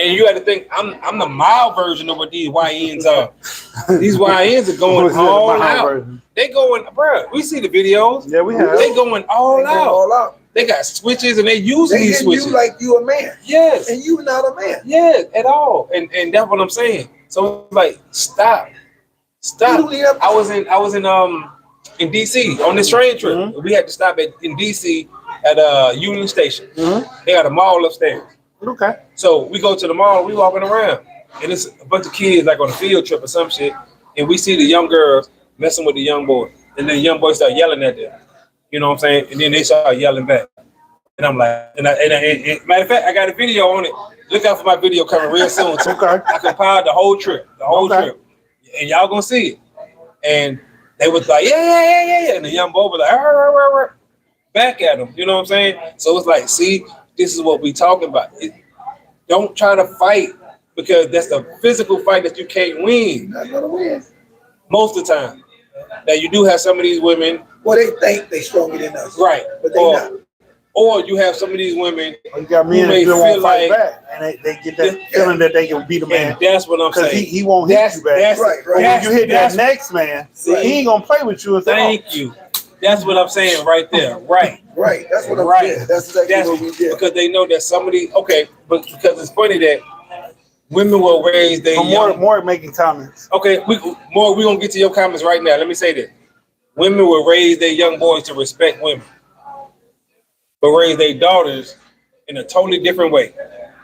And you got to think, I'm the mild version of what these YNs are. These YNs are going all out. They going, bro. We see the videos. Yeah, we have. They going all out. All out. They got switches and they using They these hitting switches. you like you a man, Yes. and you not a man. Yeah, at all. And that's what I'm saying. So it's like, stop. You don't even have to- I was in DC on this train trip. Mhm. We had to stop in DC at Union Station. They got a mall upstairs. Okay. So we go to the mall, we walking around, and it's a bunch of kids like on a field trip or some shit, and we see the young girls messing with the young boy, and then the young boys start yelling at them. You know what I'm saying? And then they start yelling back. And I'm like, and matter of fact, I got a video on it. Look out for my video coming real soon. Too. Okay. I compiled the whole trip, trip, and y'all gonna see it. And they was like, yeah, and the young boy was like, "Arr." Back at them. You know what I'm saying? So it's like, see, this is what we talking about. Don't try to fight because that's the physical fight that you can't win You're not gonna win. most of the time. Now you do have some of these women, Well, they think they stronger than us, right? but they not. Or you have some of these women, You got who men may that won't feel fight like- back, and they get that feeling that they can beat a man and that's what I'm because saying. he won't hit you back. That's Right, But when that's- you hit that that's- next man, See? he ain't gonna play with you and say, Thank you. That's what I'm saying right there. Right. Right. That's what I'm Right. saying. That's exactly That's what we did. because they know that somebody. Okay, but because it's funny that women will raise their "Oh." young. More making comments. Okay, we gonna get to your comments right now. Let me say this: women will raise their young boys to respect women, but raise their daughters in a totally different way.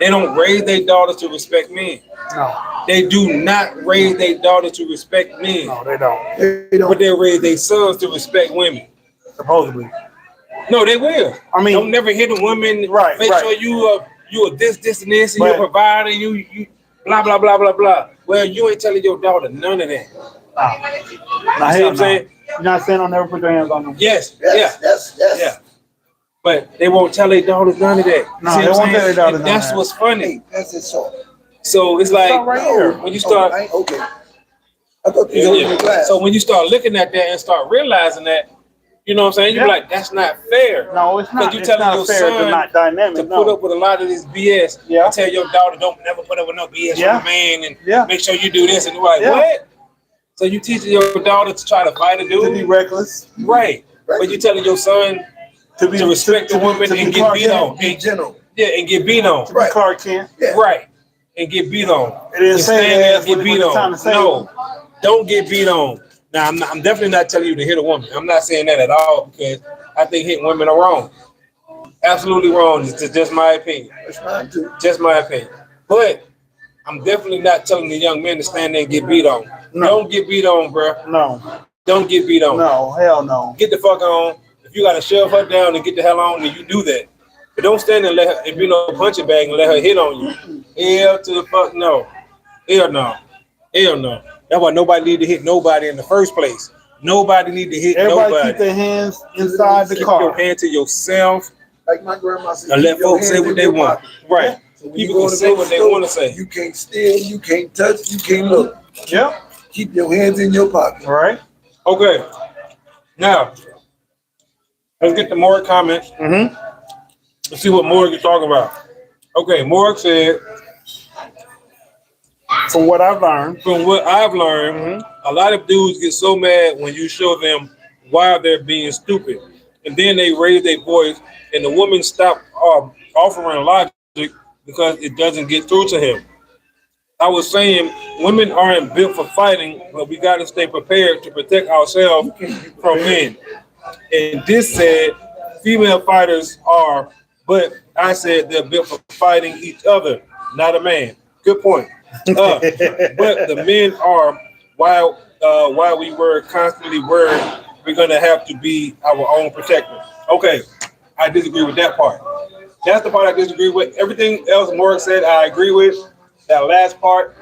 They don't raise their daughters to respect men. No, They do not raise their daughters to respect men, no, they don't. They but don't. they raise their sons to respect women. Supposedly, No, they will. I mean, Don't never hit a woman. Right, Make right. sure you are this, and this, and But- you're a provider. You blah blah blah blah blah. Well, you ain't telling your daughter none of that. nah, You see what hell I'm no. saying? You're not saying I'll never put your hands on them. Yes. Yes, yes, yes. Yeah. But they won't tell their daughters none of that. No, See they what I'm won't tell saying? their daughters And none of that's that. what's funny. Hey, that's it. So. So it's like Stop right here. when you start. Okay. I thought you Yeah, was in the yeah. glass. So when you start looking at that and start realizing that, you know what I'm saying? You're Yeah. like, that's not fair. No, it's not. you It's telling not your fair. son It's not dynamic. To no. put up with a lot of this BS. Yeah. And tell your daughter don't never put up with no BS Yeah. from a man and Yeah. make sure you do this and you're like, Yeah. what? So you teaching your daughter to try to fight a To be dude? reckless. Right. But you telling your son To be to respect the woman to be and get Clark beat Kent. on. In general. Yeah, and get beat on. To be Clark Kent. Yeah. Right. And get beat on. It didn't And say stand there that and get when beat it's time on. to say No, don't get beat on. Now, I'm definitely not telling you to hit a woman. I'm not saying that at all because I think hitting women are wrong. Absolutely wrong. It's just my opinion. It's mine too. Just my opinion. But I'm definitely not telling the young men to stand there and get beat on. No. Don't get beat on, bro. No, Don't get beat on. no, hell no. Get the fuck on. If you gotta shove her down and get the hell on, then you do that. But don't stand there and let her, if you know, punching bag and let her hit on you. Hell to the fuck no. Hell no. Hell no. That's why nobody need to hit nobody in the first place. Nobody need to hit Everybody nobody. keep their hands inside the Keep your car. hand to yourself Like my grandma said. and let keep your folks say hands what in they your want. pocket. Right. So when you People go can to say the what they store, want to say. You can't steal, you can't touch, you can't look. Yep. Keep your hands in your pocket. All right. Okay. Now, let's get to more comments. Mm-hmm. Let's see what Morg is talking about. Okay, Morg said, From what I've learned, from what I've learned, a lot of dudes get so mad when you show them why they're being stupid. And then they raise their voice and the woman stop offering logic because it doesn't get through to him. I was saying women aren't built for fighting, but we got to stay prepared to protect ourselves from men. And this said female fighters are, but I said they're built for fighting each other, not a man. Good point. But the men are, while we were constantly worried, we're gonna have to be our own protector. Okay, I disagree with that part. That's the part I disagree with. Everything else Morgan said, I agree with. That last part,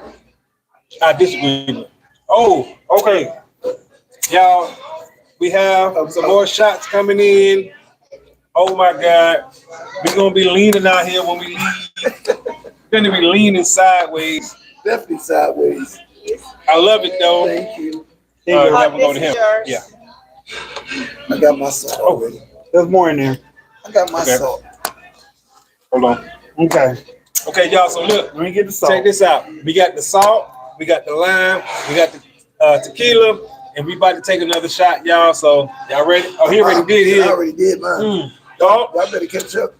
I disagree with. Oh, okay. Y'all, we have some more shots coming in. Oh my God. We're gonna be leaning out here when we leave. We're gonna be leaning sideways. Definitely sideways. I love it though. Thank you. We're gonna go to him. Yeah. I got my salt already. there's more in there. I got my Okay. salt. Hold on. Okay. Okay, y'all. So look, Let me get the salt. check this out. We got the salt, we got the lime, we got the tequila, and we about to take another shot, y'all. So y'all ready? Oh, he already did I his. already did mine. Y'all. Y'all better catch up.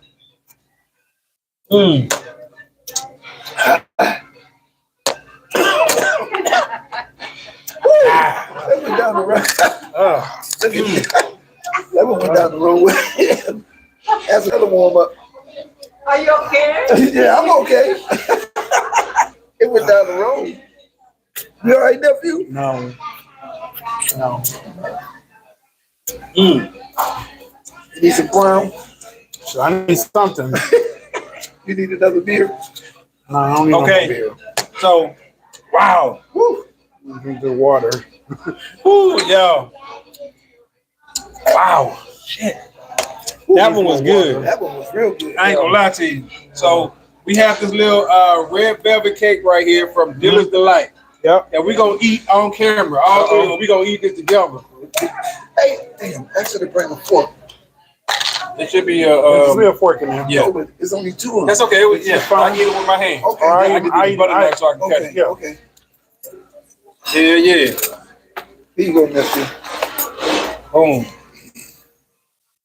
That went down the road. Look at that. That one went down the wrong way. That's another warm up. Are you okay? Yeah, I'm okay. It went down the road. You all right, nephew? No. No. You need some brown? So I need something. You need another beer? No, I don't need Okay. no beer. So, wow. Woo. Drink the water. Woo, y'all. Wow. Shit. That one was good. That one was real good. I ain't gonna lie to you. So we have this little red velvet cake right here from Dealer's Delight. Yep. And we're gonna eat on camera. All three of us, we gonna eat this together. Hey, damn, I should have bring a fork. It should be There's a fork in there. yeah. No, but it's only two of them. That's okay. Yeah, I can eat it with my hand. Okay. All right, I can do the butter knife so I can cut Okay. it. Yeah. Okay. Yeah, yeah. Here you go, nephew. Boom.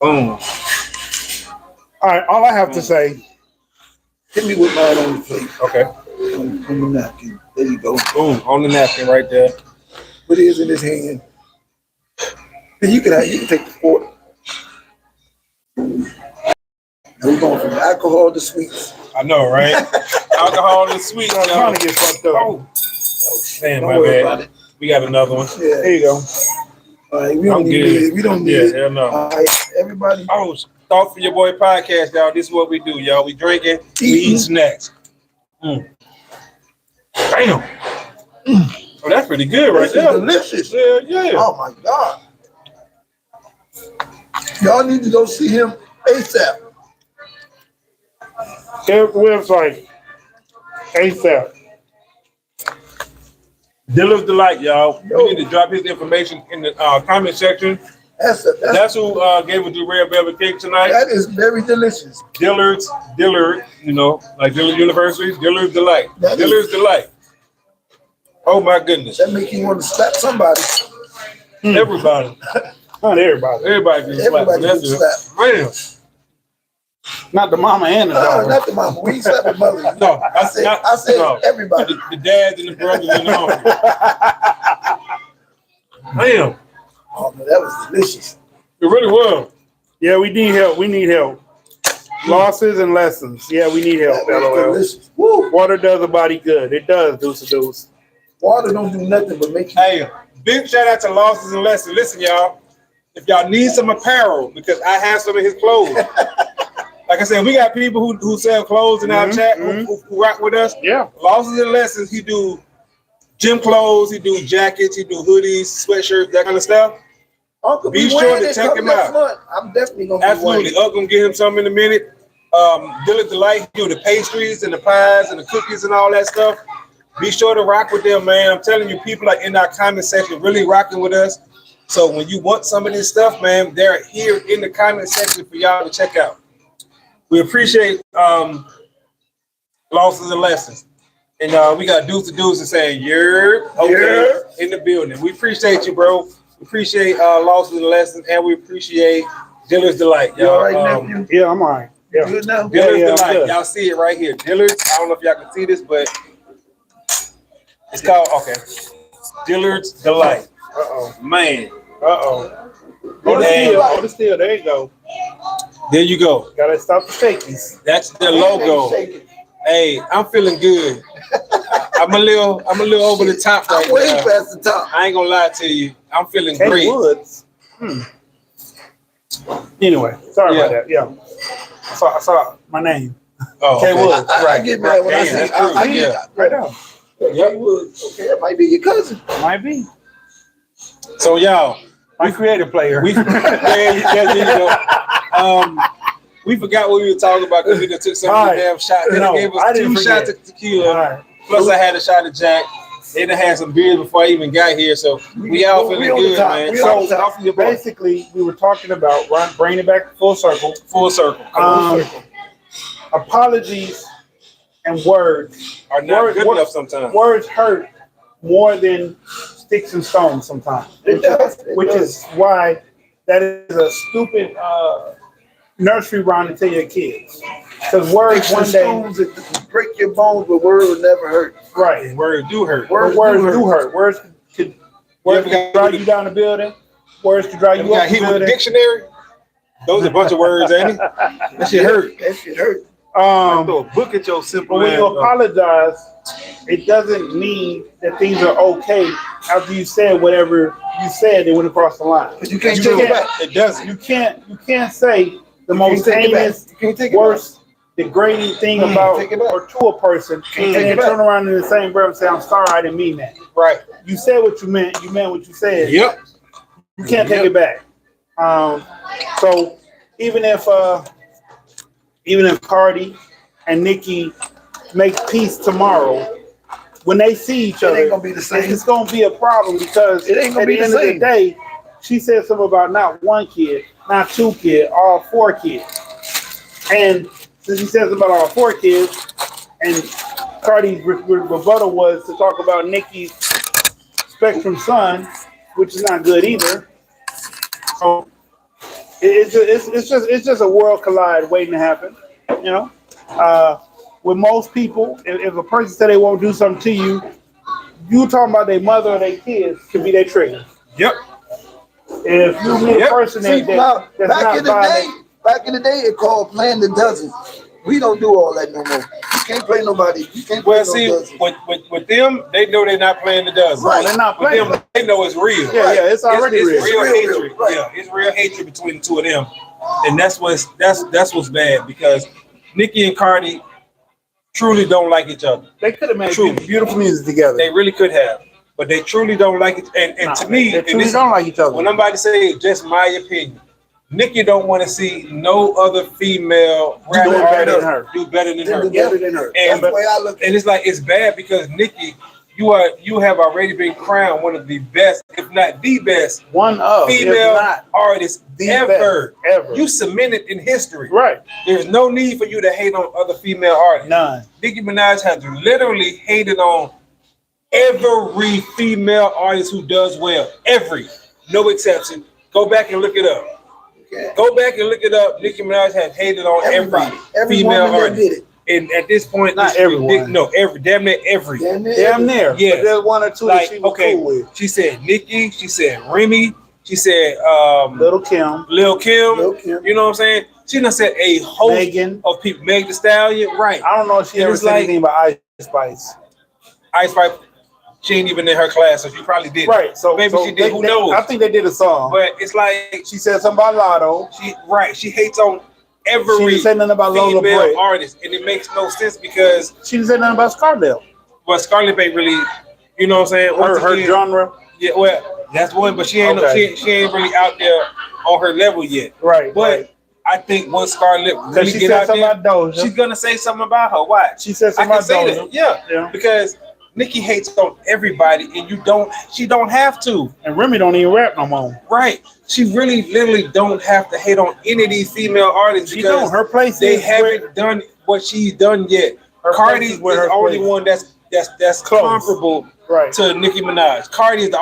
Boom. All right, all I have to say, Hit me with mine on the plate. Okay. On the napkin. There you go. Boom. On the napkin right there. Put his in his hand. And you can take the fork. Now we're going from alcohol to sweets. I know, right? Alcohol and sweet. I'm trying to get fucked up. Oh, man, Don't my worry about bad. it. We got another one. Yeah. There you go. All right. We I'm don't need good. it. We don't need Yeah, it. hell no. All right. Everybody. Oh, Thought for Your Boy podcast, y'all. This is what we do, y'all. We drinking, we Eating. eat snacks. Damn. Oh, that's pretty good right This is there. delicious. Yeah, yeah. Oh my God. Y'all need to go see him ASAP. His website, ASAP. Diller's Delight, y'all. We need to drop his information in the comment section. That's who gave us the red velvet cake tonight. That is very delicious. Dillard, you know, like Dillard University, Dillard's Delight. That is- Dillard's Delight. Oh my goodness. That make you want to slap somebody. Everybody. Not everybody. Everybody can slap. Everybody That's can it. slap. Man. Not the mama and the daughter. Not the mama. We ain't slapping mother. No, I said no. everybody. The dads and the brothers and the uncles. Damn. Oh man, that was delicious. It really was. Yeah, we need help. We need help. Losses and lessons. Yeah, we need help. That was LOL. delicious. Woo. Water does a body good. It does, deuce. Water don't do nothing but make you. Hey, big shout out to Losses and Lessons. Listen, y'all, if y'all need some apparel, because I have some of his clothes. Like I said, we got people who sell clothes in our chat who rock with us. Yeah. Losses and Lessons, he do gym clothes, he do jackets, he do hoodies, sweatshirts, that kind of stuff. Uncle, Be be sure wearing to this check come him next out. month. I'm definitely gonna Absolutely. be wearing Up gonna get him some in a minute. Dillard Delight, he do the pastries and the pies and the cookies and all that stuff. Be sure to rock with them, man. I'm telling you, people are in our comment section really rocking with us. So when you want some of this stuff, man, they're here in the comment section for y'all to check out. We appreciate Losses and Lessons. And we got Deuce to Deuce saying, you're okay in the building. We appreciate you, bro. We appreciate Losses and Lessons, and we appreciate Dillard's Delight, You y'all. all right, nephew? Yeah, I'm all right. Yeah. Good now? Dillard's Yeah, I'm Delight. good. Y'all see it right here. Dillard's. I don't know if y'all can see this, but it's called, okay. Dillard's Delight. Uh-oh. Man. Uh-oh. Hold it still. There you go. There you go. Gotta stop the shakies. That's the logo. Shake it. Hey, I'm feeling good. I'm a little over the top right I'm way now. past the top. I ain't gonna lie to you. I'm feeling Kay great. Woods. Anyway, sorry about that. Yeah. I saw my name. Oh, Kay okay. Woods. I get mad when I Damn, see that's true. I get Yeah. Right now. Kay Woods. Okay, that might be your cousin. Might be. So y'all, My creative player. we we forgot what we were talking about because we just took some All of right. the damn shots. They No, gave I us didn't 2 forget. shots of tequila. All right. Plus, I had a shot of Jack. They done had some beers before I even got here, so we all feeling we on the good, top. man. We on the So, top. off of your boy. Basically, we were talking about bringing it back full circle. Full circle. Apologies and words. Are not Words- good words- enough sometimes. Words hurt more than sticks and stones sometimes. It does. It Which does. is why that is a stupid nursery rhyme to tell your kids. Because words Sticks and one day, stones that break your bones, but word will never hurt. right? Words do hurt. Words do hurt. Words could ever drive you down the building. Words could drive You you up got the hit with a building. dictionary? Those are a bunch of words, ain't it? That shit hurt. That shit hurt. Throw a book at your But simple when you ass. apologize, it doesn't mean that things are okay after you said whatever you said that went across the line. But you can't You take it can't- back. It doesn't. You can't say the You most can't take it back. heinous, You can't take it back. worst, degrading thing about take it back. or to a person, and take it then back. turn around in the same breath and say, "I'm sorry, I didn't mean that." Right. You said what you meant. You meant what you said. Yep. You can't take it back. So even if Cardi and Nicki make peace tomorrow, when they see each It other, ain't gonna be the same. it's gonna be a problem because It ain't gonna at be the the end of same. the day, she said something about not one kid, not two kids, all four kids. And since she said something about all four kids, and Cardi's rebuttal was to talk about Nicki's Spectrum son, which is not good either. So it's just a world collide waiting to happen. You know, with most people, if a person said they won't do something to you, you talking about their mother or their kids could be their trigger. Yep. If you meet a person See, that's now, not violent, back in the day, it called playing the dozen. We don't do all that no more. You can't play nobody. You can't play Well, see, no dozen. with them, they know they're not playing the dozen. Right. They're not With playing. them, they know it's real. Yeah, yeah, it's already it's real. real It's real, hatred. right. Yeah, it's real hatred between the two of them, and that's what's bad because Nicki and Cardi truly don't like each other. They could have made True. beautiful music together. They really could have, but they truly don't like it. And to me, they and truly this, don't like each other. when I'm about to say it, just my opinion, Nicki don't want to see no other female rapper better than artist her. do better than her. Do better than her. And- That's the way I look at And it. it's like it's bad because Nicki, you have already been crowned one of the best, if not the best, One of, if female not artists the ever. best, ever. You cemented in history. Right. There's no need for you to hate on other female artists. None. Nicki Minaj has literally hated on every female artist who does well. Every. No exception. Go back and look it up. Okay. Go back and look it up. Nicki Minaj has hated on Everybody. every Every female woman that artist. did it. And at this point, Not it's everyone. ridiculous. No, damn near every. Damn near. Yes. But there's one or two Like, that she was okay, cool with. she said Nicki, she said Remy, she said Little Kim, Lil Kim, Lil' Kim. you know what I'm saying? She done said a host Megan. of people. Meg Thee Stallion, right. I don't know if she And ever it's said like- anything about Ice Spice. Ice Spice, she ain't even in her class, so she probably did. Right. So Maybe so she did, who knows? I think they did a song. But it's like, She said something about Lotto. she hates on She every didn't say nothing about Lola female Brett. artist. And it makes no sense because, She didn't say nothing about Scarlett. well, Scarlett ain't really, you know what I'm saying? Once Her again, genre. yeah, well, that's one, but she ain't Okay. she ain't really out there on her level yet. Right. But right. I think once Scarlett Because really she get said out something there, about Doja. she's gonna say something about her. Why? She said I something can about say Doja. that, yeah, Yeah. because Nicki hates on everybody, and she don't have to, And Remy don't even rap no more. right? She really, literally don't have to hate on any of these female artists She because don't. Her place they is haven't done what she's done yet. Her Cardi place is is where the her only place. one that's Close. comparable right. to Nicki Minaj. Cardi is the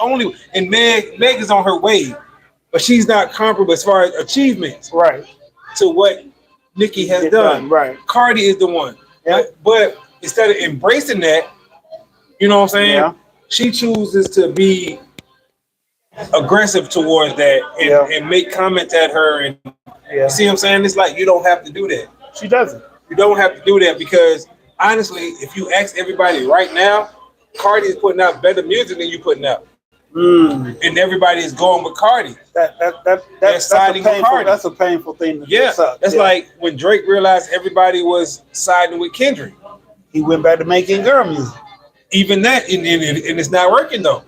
only, and Meg is on her way, but she's not comparable as far as achievements Right. to what Nicki has Get done. Right. Cardi is the one. Yeah. But instead of embracing that, you know what I'm saying? Yeah. She chooses to be aggressive towards that Yeah. and make comments at her. And Yeah. you see what I'm saying? It's like you don't have to do that. She doesn't. You don't have to do that because honestly, if you ask everybody right now, Cardi is putting out better music than you putting out. And everybody is going with Cardi. That's siding a with painful. Cardi. That's a painful thing to Yeah. suck. That's Yeah. like when Drake realized everybody was siding with Kendrick. He went back to making girl music. Even that, and it's not working though.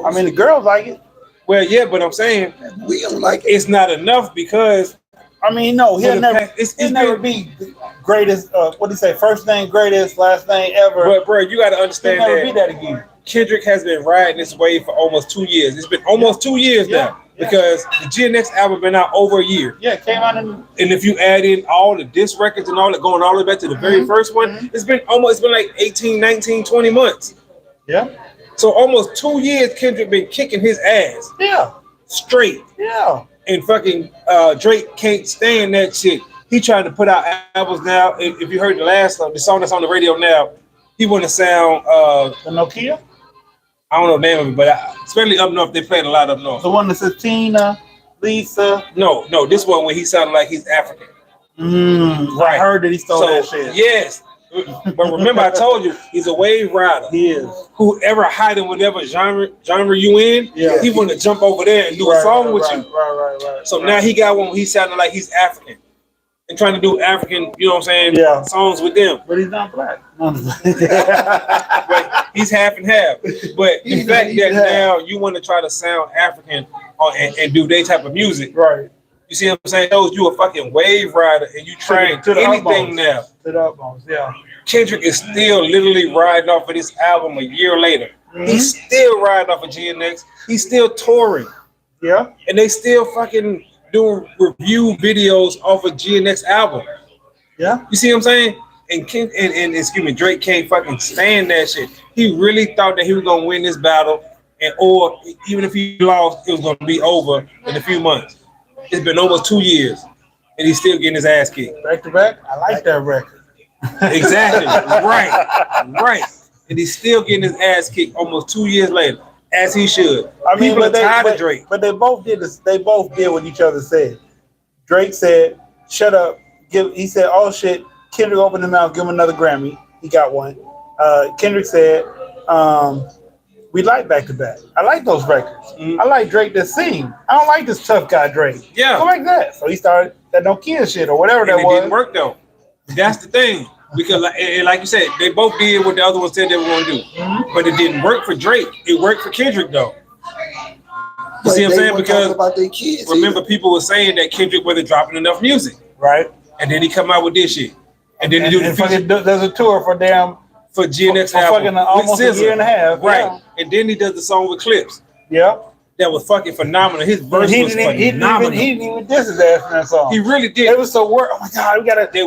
I mean, the girls like it. Well, yeah, but I'm saying We don't like it. it's not enough because I mean, no, For he'll the never. past- it's He'll never been- be greatest. What do you say? First name greatest, last name ever. but bro, you got to He'll understand never be that that again. Kendrick has been riding this wave for almost 2 years. It's been almost 2 years Yeah. now because the GNX album been out over a year. Yeah, it came out in. And if you add in all the disc records and all that, going all the way back to the very first one, it's been like 18, 19, 20 months. Yeah. So almost 2 years Kendrick been kicking his ass Yeah. straight. Yeah. And fucking Drake can't stand that shit. He trying to put out albums now. If you heard the song that's on the radio now, he want to sound The Nokia, I don't know the name of it, but especially up north, they played a lot up north. the one that says Tina, Lisa. No, this one when he sounded like he's African. I heard that he stole that shit. yes, but remember I told you he's a wave rider. He is. Whoever hiding whatever genre you in, Yeah. he want to jump over there and do a song with you. Right. So now he got one where he sounded like he's African and trying to do African, you know what I'm saying? Yeah. Songs with them. But he's not black. But he's half and half. But the He's fact half. that now you want to try to sound African and do their type of music, Right. you see what I'm saying? Those you a fucking wave rider and you trying To the anything utmost. now. To the utmost. Yeah. Kendrick is still literally riding off of this album a year later. He's still riding off of GNX. He's still touring. Yeah. and they still fucking doing review videos off of GNX album. Yeah. You see what I'm saying? And excuse me, Drake can't fucking stand that shit. He really thought that he was gonna win this battle, and or even if he lost, it was gonna be over in a few months. It's been almost 2 years, and he's still getting his ass kicked. Back to back. I like that record. Exactly. Right. And he's still getting his ass kicked almost 2 years later, as he should. I mean, People are tired of but, Drake. but they both did this. They both did what each other said. Drake said, "Shut up." He said, "Oh shit." Kendrick opened his mouth, give him another Grammy. He got one. Kendrick said, "We like back to back." I like those records. Mhm. I like Drake to sing. I don't like this tough guy Drake. Yeah. I like that. So he started that No Kid shit or whatever And that it was. didn't work though. That's the thing. Because like you said, they both did what the other one said they were going to do. Mhm. But it didn't work for Drake. It worked for Kendrick though. You see what I'm saying? Because about their kids. remember, people were saying that Kendrick wasn't dropping enough music. Right. And then he come out with this shit. And then he do the And feature fucking there's a tour for damn for GNX for album. fucking with almost a SZA. year and a half. Right. Yeah. And then he does the song with Clips. Yeah. That was fucking phenomenal. His verse He was didn't phenomenal. even diss his ass in that song. He really It did. was so work. Oh my god, we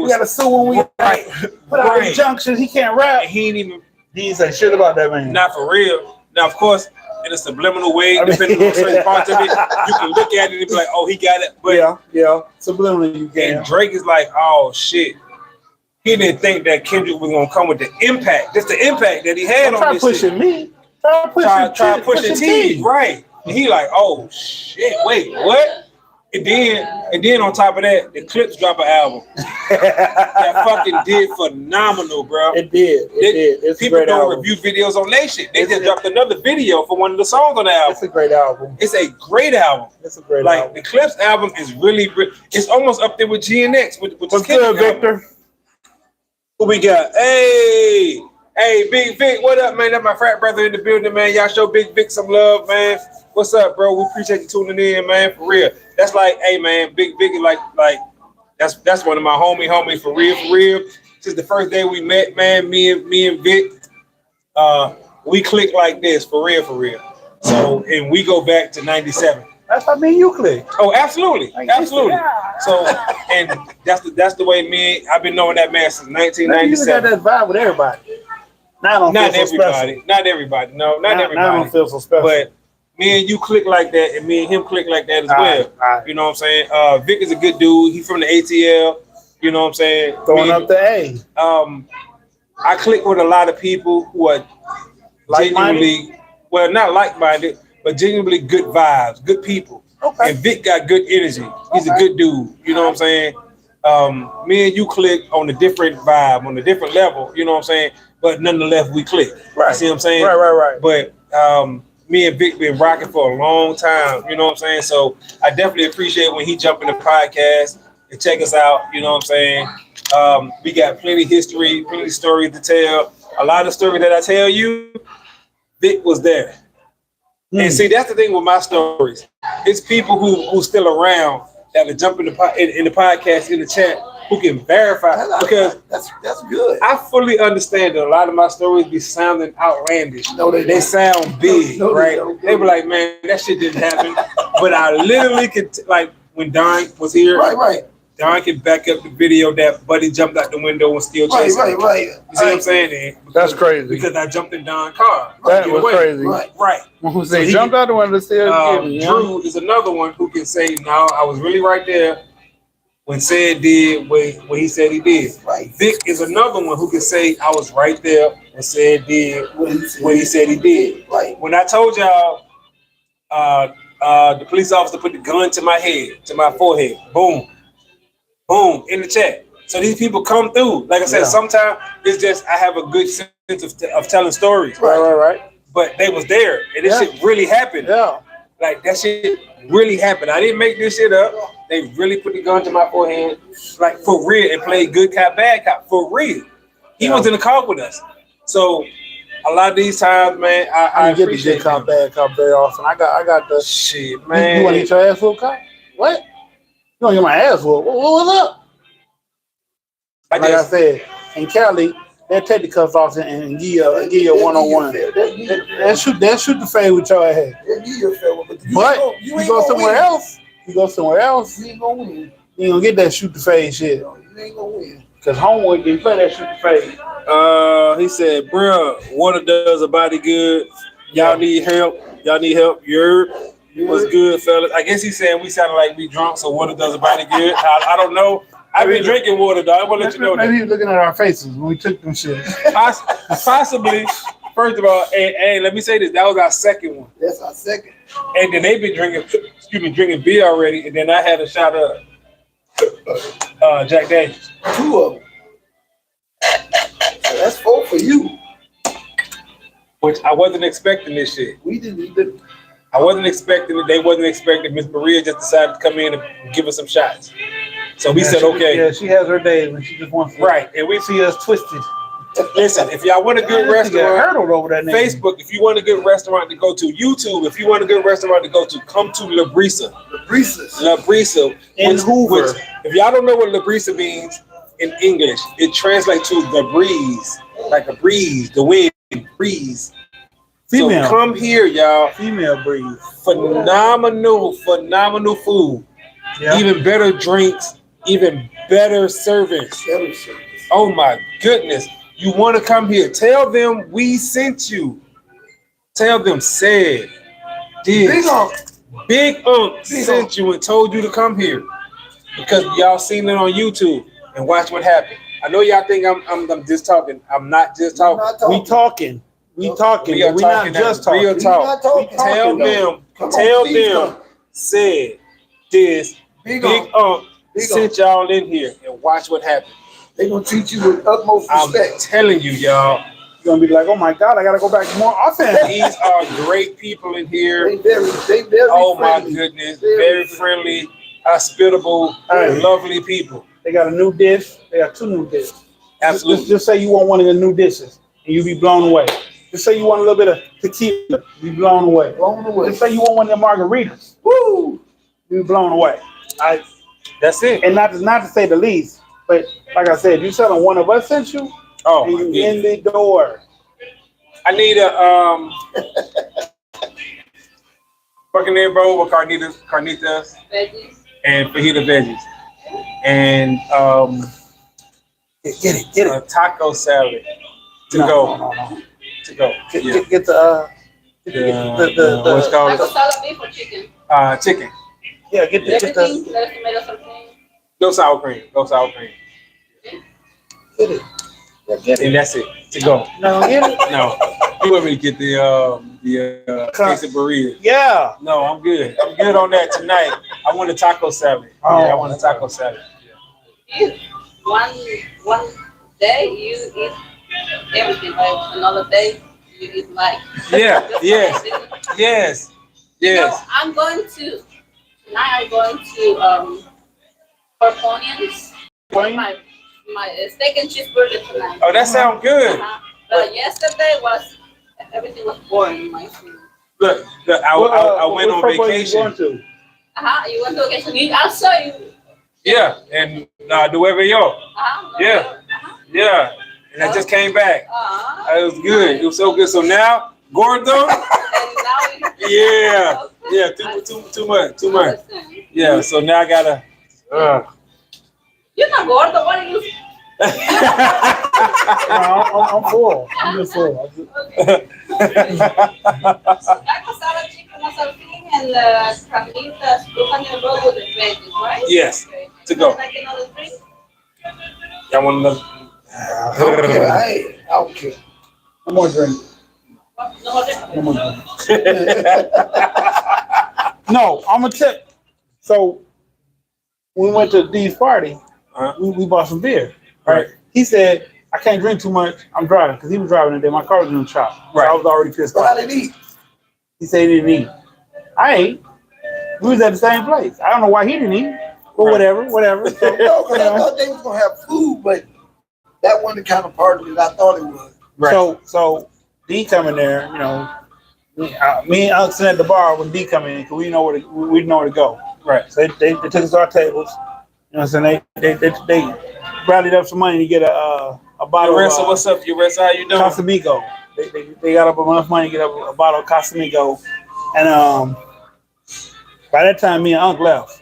gotta sue when we Right. put out Right. injunctions. He can't rap. And he ain't even He didn't say shit about that man. not for real. Now, of course, in a subliminal way, I mean- depending on certain parts of it, you can look at it and be like, "Oh, he got it." But yeah. Subliminally, you can. and Drake is like, "Oh shit." He didn't think that Kendrick was gonna come with the impact, just the impact that he had Don't on try this pushing shit. me. Try Pushing T, right? And he like, "Oh shit, wait, what?" And then on top of that, the Clips drop an album that fucking did phenomenal, bro. It did. It's a People great don't album. review videos on that shit. They It's- just dropped another video for one of the songs on the album. It's a great album. It's a great album. It's a great Like album. the Clips album is really, it's almost up there with GNX. With What's the Kendrick good, album. Victor? Who we got? Hey, Big Vic, what up, man? That's my frat brother in the building, man. Y'all show Big Vic some love, man. What's up, bro? We appreciate you tuning in, man. For real. That's like, hey, man, Big Vic is like that's one of my homies for real. Since the first day we met, man, me and Vic, we click like this for real. So, and we go back to '97. That's how me and you click. Oh, absolutely. Yeah. So, and that's the way I've been knowing that man since You got 1997. that vibe with everybody. Now I don't Not feel so special. everybody. Not everybody. No, not Now I everybody. don't feel so special. But me and you click like that, and me and him click like that as well. All right. You know what I'm saying? Vic is a good dude. He's from the ATL. You know what I'm saying? Throwing Me- up the A. I click with a lot of people who are Like-minded? genuinely, well, not like-minded, but genuinely good vibes, good people. Okay. And Vic got good energy. He's a Okay. good dude. You know what I'm saying? Me and you click on a different vibe, on a different level. You know what I'm saying? But nonetheless, we click. Right. You see what I'm saying? Right. But me and Vic been rocking for a long time. You know what I'm saying? So I definitely appreciate when he jumped in the podcast and check us out. You know what I'm saying? We got plenty history, plenty stories to tell. A lot of stories that I tell you, Vic was there. And see, that's the thing with my stories. It's people who still around that will jump in the podcast, in the chat, who can verify. Because That's good. I fully understand that a lot of my stories be sounding outlandish. No, they They don't. sound big, No, they right? don't. They be like, man, that shit didn't happen. But I literally could, like, when Don was here, Right. Don can back up the video that Buddy jumped out the window and still chasing him. Right. You see what I'm saying? Then? That's crazy. Because I jumped in Don's car. That Get was away. crazy. Right. Who So say he- jumped out the window still Drew is another one who can say, no, I was really right there when said did what he said he did. Right. Vic is another one who can say, I was right there when said did what he said he did. Right. When I told y'all the police officer put the gun to my head, to my forehead, boom, in the chat. So these people come through. Like I said, Yeah. sometimes it's just I have a good sense of telling stories. Right. But they was there, and this Yeah. shit really happened. Yeah. Like that shit really happened. I didn't make this shit up. They really put the gun to my forehead, like for real, and played good cop, bad cop for real. He was in the car with us. So a lot of these times, man, I I get the appreciate good cop, them. bad cop very often. I got the Shit, man. You want to get your ass whooped, cop? What? You want to get my ass whooped? What was up? I Like just, I said, in Cali, they'll take the cuffs off and give you a one-on-one. They'll shoot the fade with your ass. Yeah, you feel, but But you you ain't go gonna somewhere win. else. You go somewhere else. You ain't gonna win. You ain't gonna get that shoot the fade shit. You ain't gonna win. Cause Homewood didn't play that shoot the fade. He said, "Bruh, water does a body good. Y'all need help. Y'all need help. What's good, fellas?" I guess he's saying we sounded like we drunk, so water does a body good. I don't know. I've been drinking water, dog. I want to let you know Maybe that. he was looking at our faces when we took them shit. Possibly. First of all, hey, let me say this. That was our second one. That's our second. And then they've been drinking beer already. And then I had a shot of Jack Daniels. 2 of them. So that's 4 for you. Which I wasn't expecting this shit. We didn't even. I wasn't expecting it. They wasn't expecting. Miss Maria just decided to come in and give us some shots. So we said, okay. Yeah, she has her days when she just wants to Right. And we see us twisted. listen, if y'all want a good restaurant, hurdled over that name. Facebook, if you want a good restaurant to go to, YouTube, if you want a good restaurant to go to, come to La Brisa. La Brisa. In Hoover. If y'all don't know what La Brisa means in English, it translates to the breeze, like a breeze, the wind, breeze. Female. So come here, y'all. Female breeze. Phenomenal food. Yeah. Even better drinks, even better service. Oh my goodness. You want to come here. Tell them we sent you. Tell them said this. Big Unk sent you and told you to come here. Because y'all seen it on YouTube and watch what happened. I know y'all think I'm just talking. I'm not just talking. We talking. We talking. We are We're talking not just talking. real talk. Tell them said this. Big Unk sent y'all in here and watch what happened. They're gonna treat you with utmost respect. I'm telling you, y'all. You're gonna be like, oh my God, I gotta go back more often. These are great people in here. They very oh friendly. My goodness. Very friendly, hospitable, lovely people. They got a new dish. They got 2 new dishes. Absolutely. Just say you want one of the new dishes and you be blown away. Just say you want a little bit of tequila, you be blown away. Just say you want one of the margaritas. Woo! You be blown away. That's it. And not to say the least, but like I said, you telling one of us sent you, oh, and you in the door. I need a Buccaneer bowl with carnitas Veggies. and fajita veggies. And Get it. a taco salad to go. To go. Get the what's called Taco salad, beef or chicken? Chicken. yeah, get the Everything, let's tomato something. No sour cream. No sour cream. get it. Yeah, get it. And that's it. To go. No, get it. No. You want me to get the quesadilla? Yeah. No, I'm good. I'm good on that tonight. I want a taco salad. Oh. Yeah, I want a taco salad. You, one day you eat everything, like another day you eat like. Yeah. Yes. You know, I'm going to Pork Onions. My steak and cheeseburger tonight. Oh, that sounds good. But yesterday everything was boring. My food. Look, I went on vacation. You went to vacation. I'll show you. Yeah, and Nueva York. Yeah. Yeah, and I just came back. It was good. It was so good. So now, Gordo. Yeah. Too much. Yeah. So now I gotta. You're not gordo. What are you? I'm full. I'm just full. Taco salad, chicken, salping, and carnitas, buccaneer roll with the veggies, right? Yes. Okay. To go. Like another drink? Y'all want another? I don't care. No more drink. No more drink. No, I'm gonna tip. So we went to Dee's party. We bought some beer. Right. He said, I can't drink too much. I'm driving because he was driving today. My car was in the shop. Right. So I was already pissed off. How did he eat? He said he didn't eat. I ate. We was at the same place. I don't know why he didn't eat, but whatever. So, No, because I thought they was gonna have food, but that wasn't the kind of party that I thought it was. Right. So D coming there, me and Alex at the bar when D come in because we didn't know where to go. Right. So they took us to our tables. You know what I'm saying? They rallied up some money to get a bottle of what's up? How you doing? Casamigo. They got up enough money to get a bottle of Casamigo. And By that time, me and Unc left.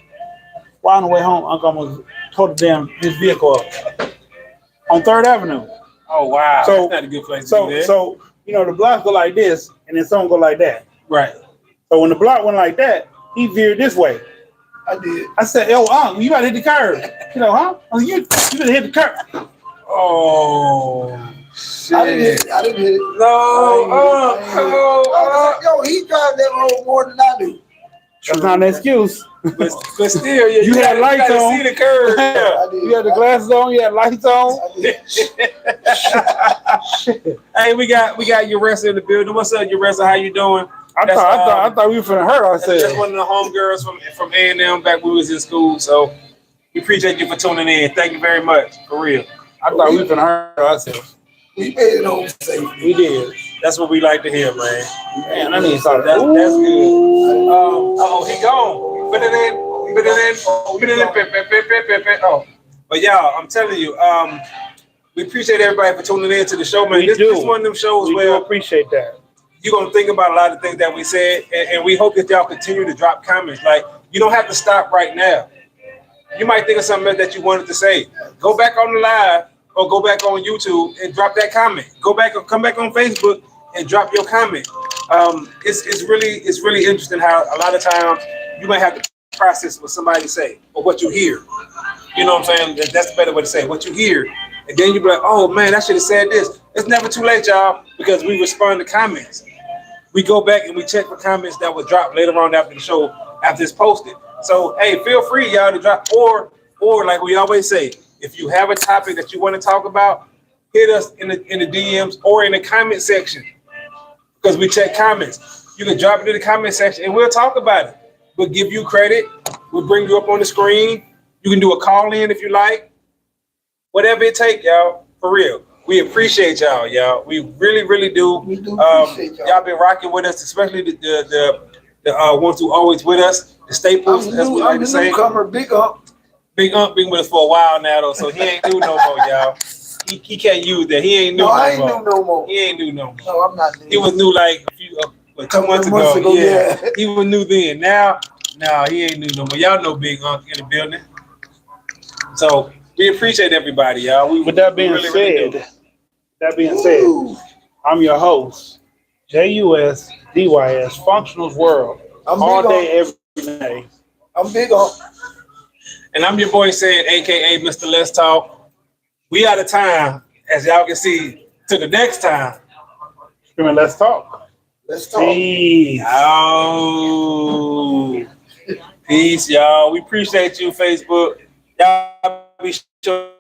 While on the way home, Unc almost towed his vehicle up on 3rd Avenue. Oh wow, So- that's not a good place to So, do that. so you know, the block go like this, and then some go like that. Right. So when the block went like that, he veered this way. I did. I said, "Yo, Unc, you about to hit the curb." You know, huh? I said, you better hit the curb. Oh shit. I didn't hit it. I didn't hit it. No, I ain't hit it. I was like, yo, he drives that road more than I do. That's not an excuse. but still, yeah, You had lights gotta on. see the curve. Yeah. I did. You had the glasses on. You had lights on. I did. Hey, we got Uressa in the building. What's up, Uressa? How you doing? I thought we were finna hurt That's ourselves. one of the homegirls from A&M back when we was in school. So we appreciate you for tuning in. Thank you very much, for real. I thought we were finna hurt ourselves. We made it home safe. We did. That's what we like to hear, man. Man, I need to start. That's good. Oh, he gone. Put it in. Oh, but y'all, I'm telling you, we appreciate everybody for tuning in to the show, man. We This do. is one of them shows We do where appreciate that. you're gonna think about a lot of things that we said, and we hope that y'all continue to drop comments. Like, you don't have to stop right now. You might think of something else that you wanted to say. Go back on the live or go back on YouTube and drop that comment. Go back or come back on Facebook and drop your comment. It's really interesting how a lot of times you might have to process what somebody say or what you hear. You know what I'm saying? That's the better way to say it. What you hear. And then you be like, oh man, I should have said this. It's never too late, y'all, because we respond to comments. We go back and we check for comments that were dropped later on after the show, after it's posted. So hey, feel free, y'all, to drop or like we always say, if you have a topic that you want to talk about, hit us in the DMs or in the comment section, because we check comments. You can drop it in the comment section and we'll talk about it. We'll give you credit. We'll bring you up on the screen. You can do a call in if you like. Whatever it take, y'all. For real. We appreciate y'all. We really do. We do appreciate y'all. Y'all been rocking with us, especially the ones who always with us, the staples, as we like I'm to the say. newcomer, Big Up. Big Ump been with us for a while now, though, so he ain't new no more, y'all. He can't use that. He ain't new No, no I ain't more. new no more. He ain't new no more. No, I'm not new. He was new like a few, 2 Couple months of ago. months ago, Yeah, yeah. he was new then. Now, he ain't new no more. Y'all know Big Ump in the building. So we appreciate everybody, y'all. With that being really do. said, Ooh, I'm your host, JUSDYS Functionals World, I'm all big day, on. every day. I'm Big Up. And I'm your boy Sid, aka Mr. Let's Talk. We out of time, as y'all can see. To the next time. Screaming, let's talk. Let's talk. Peace. Oh, peace, y'all. We appreciate you, Facebook. Y'all be sure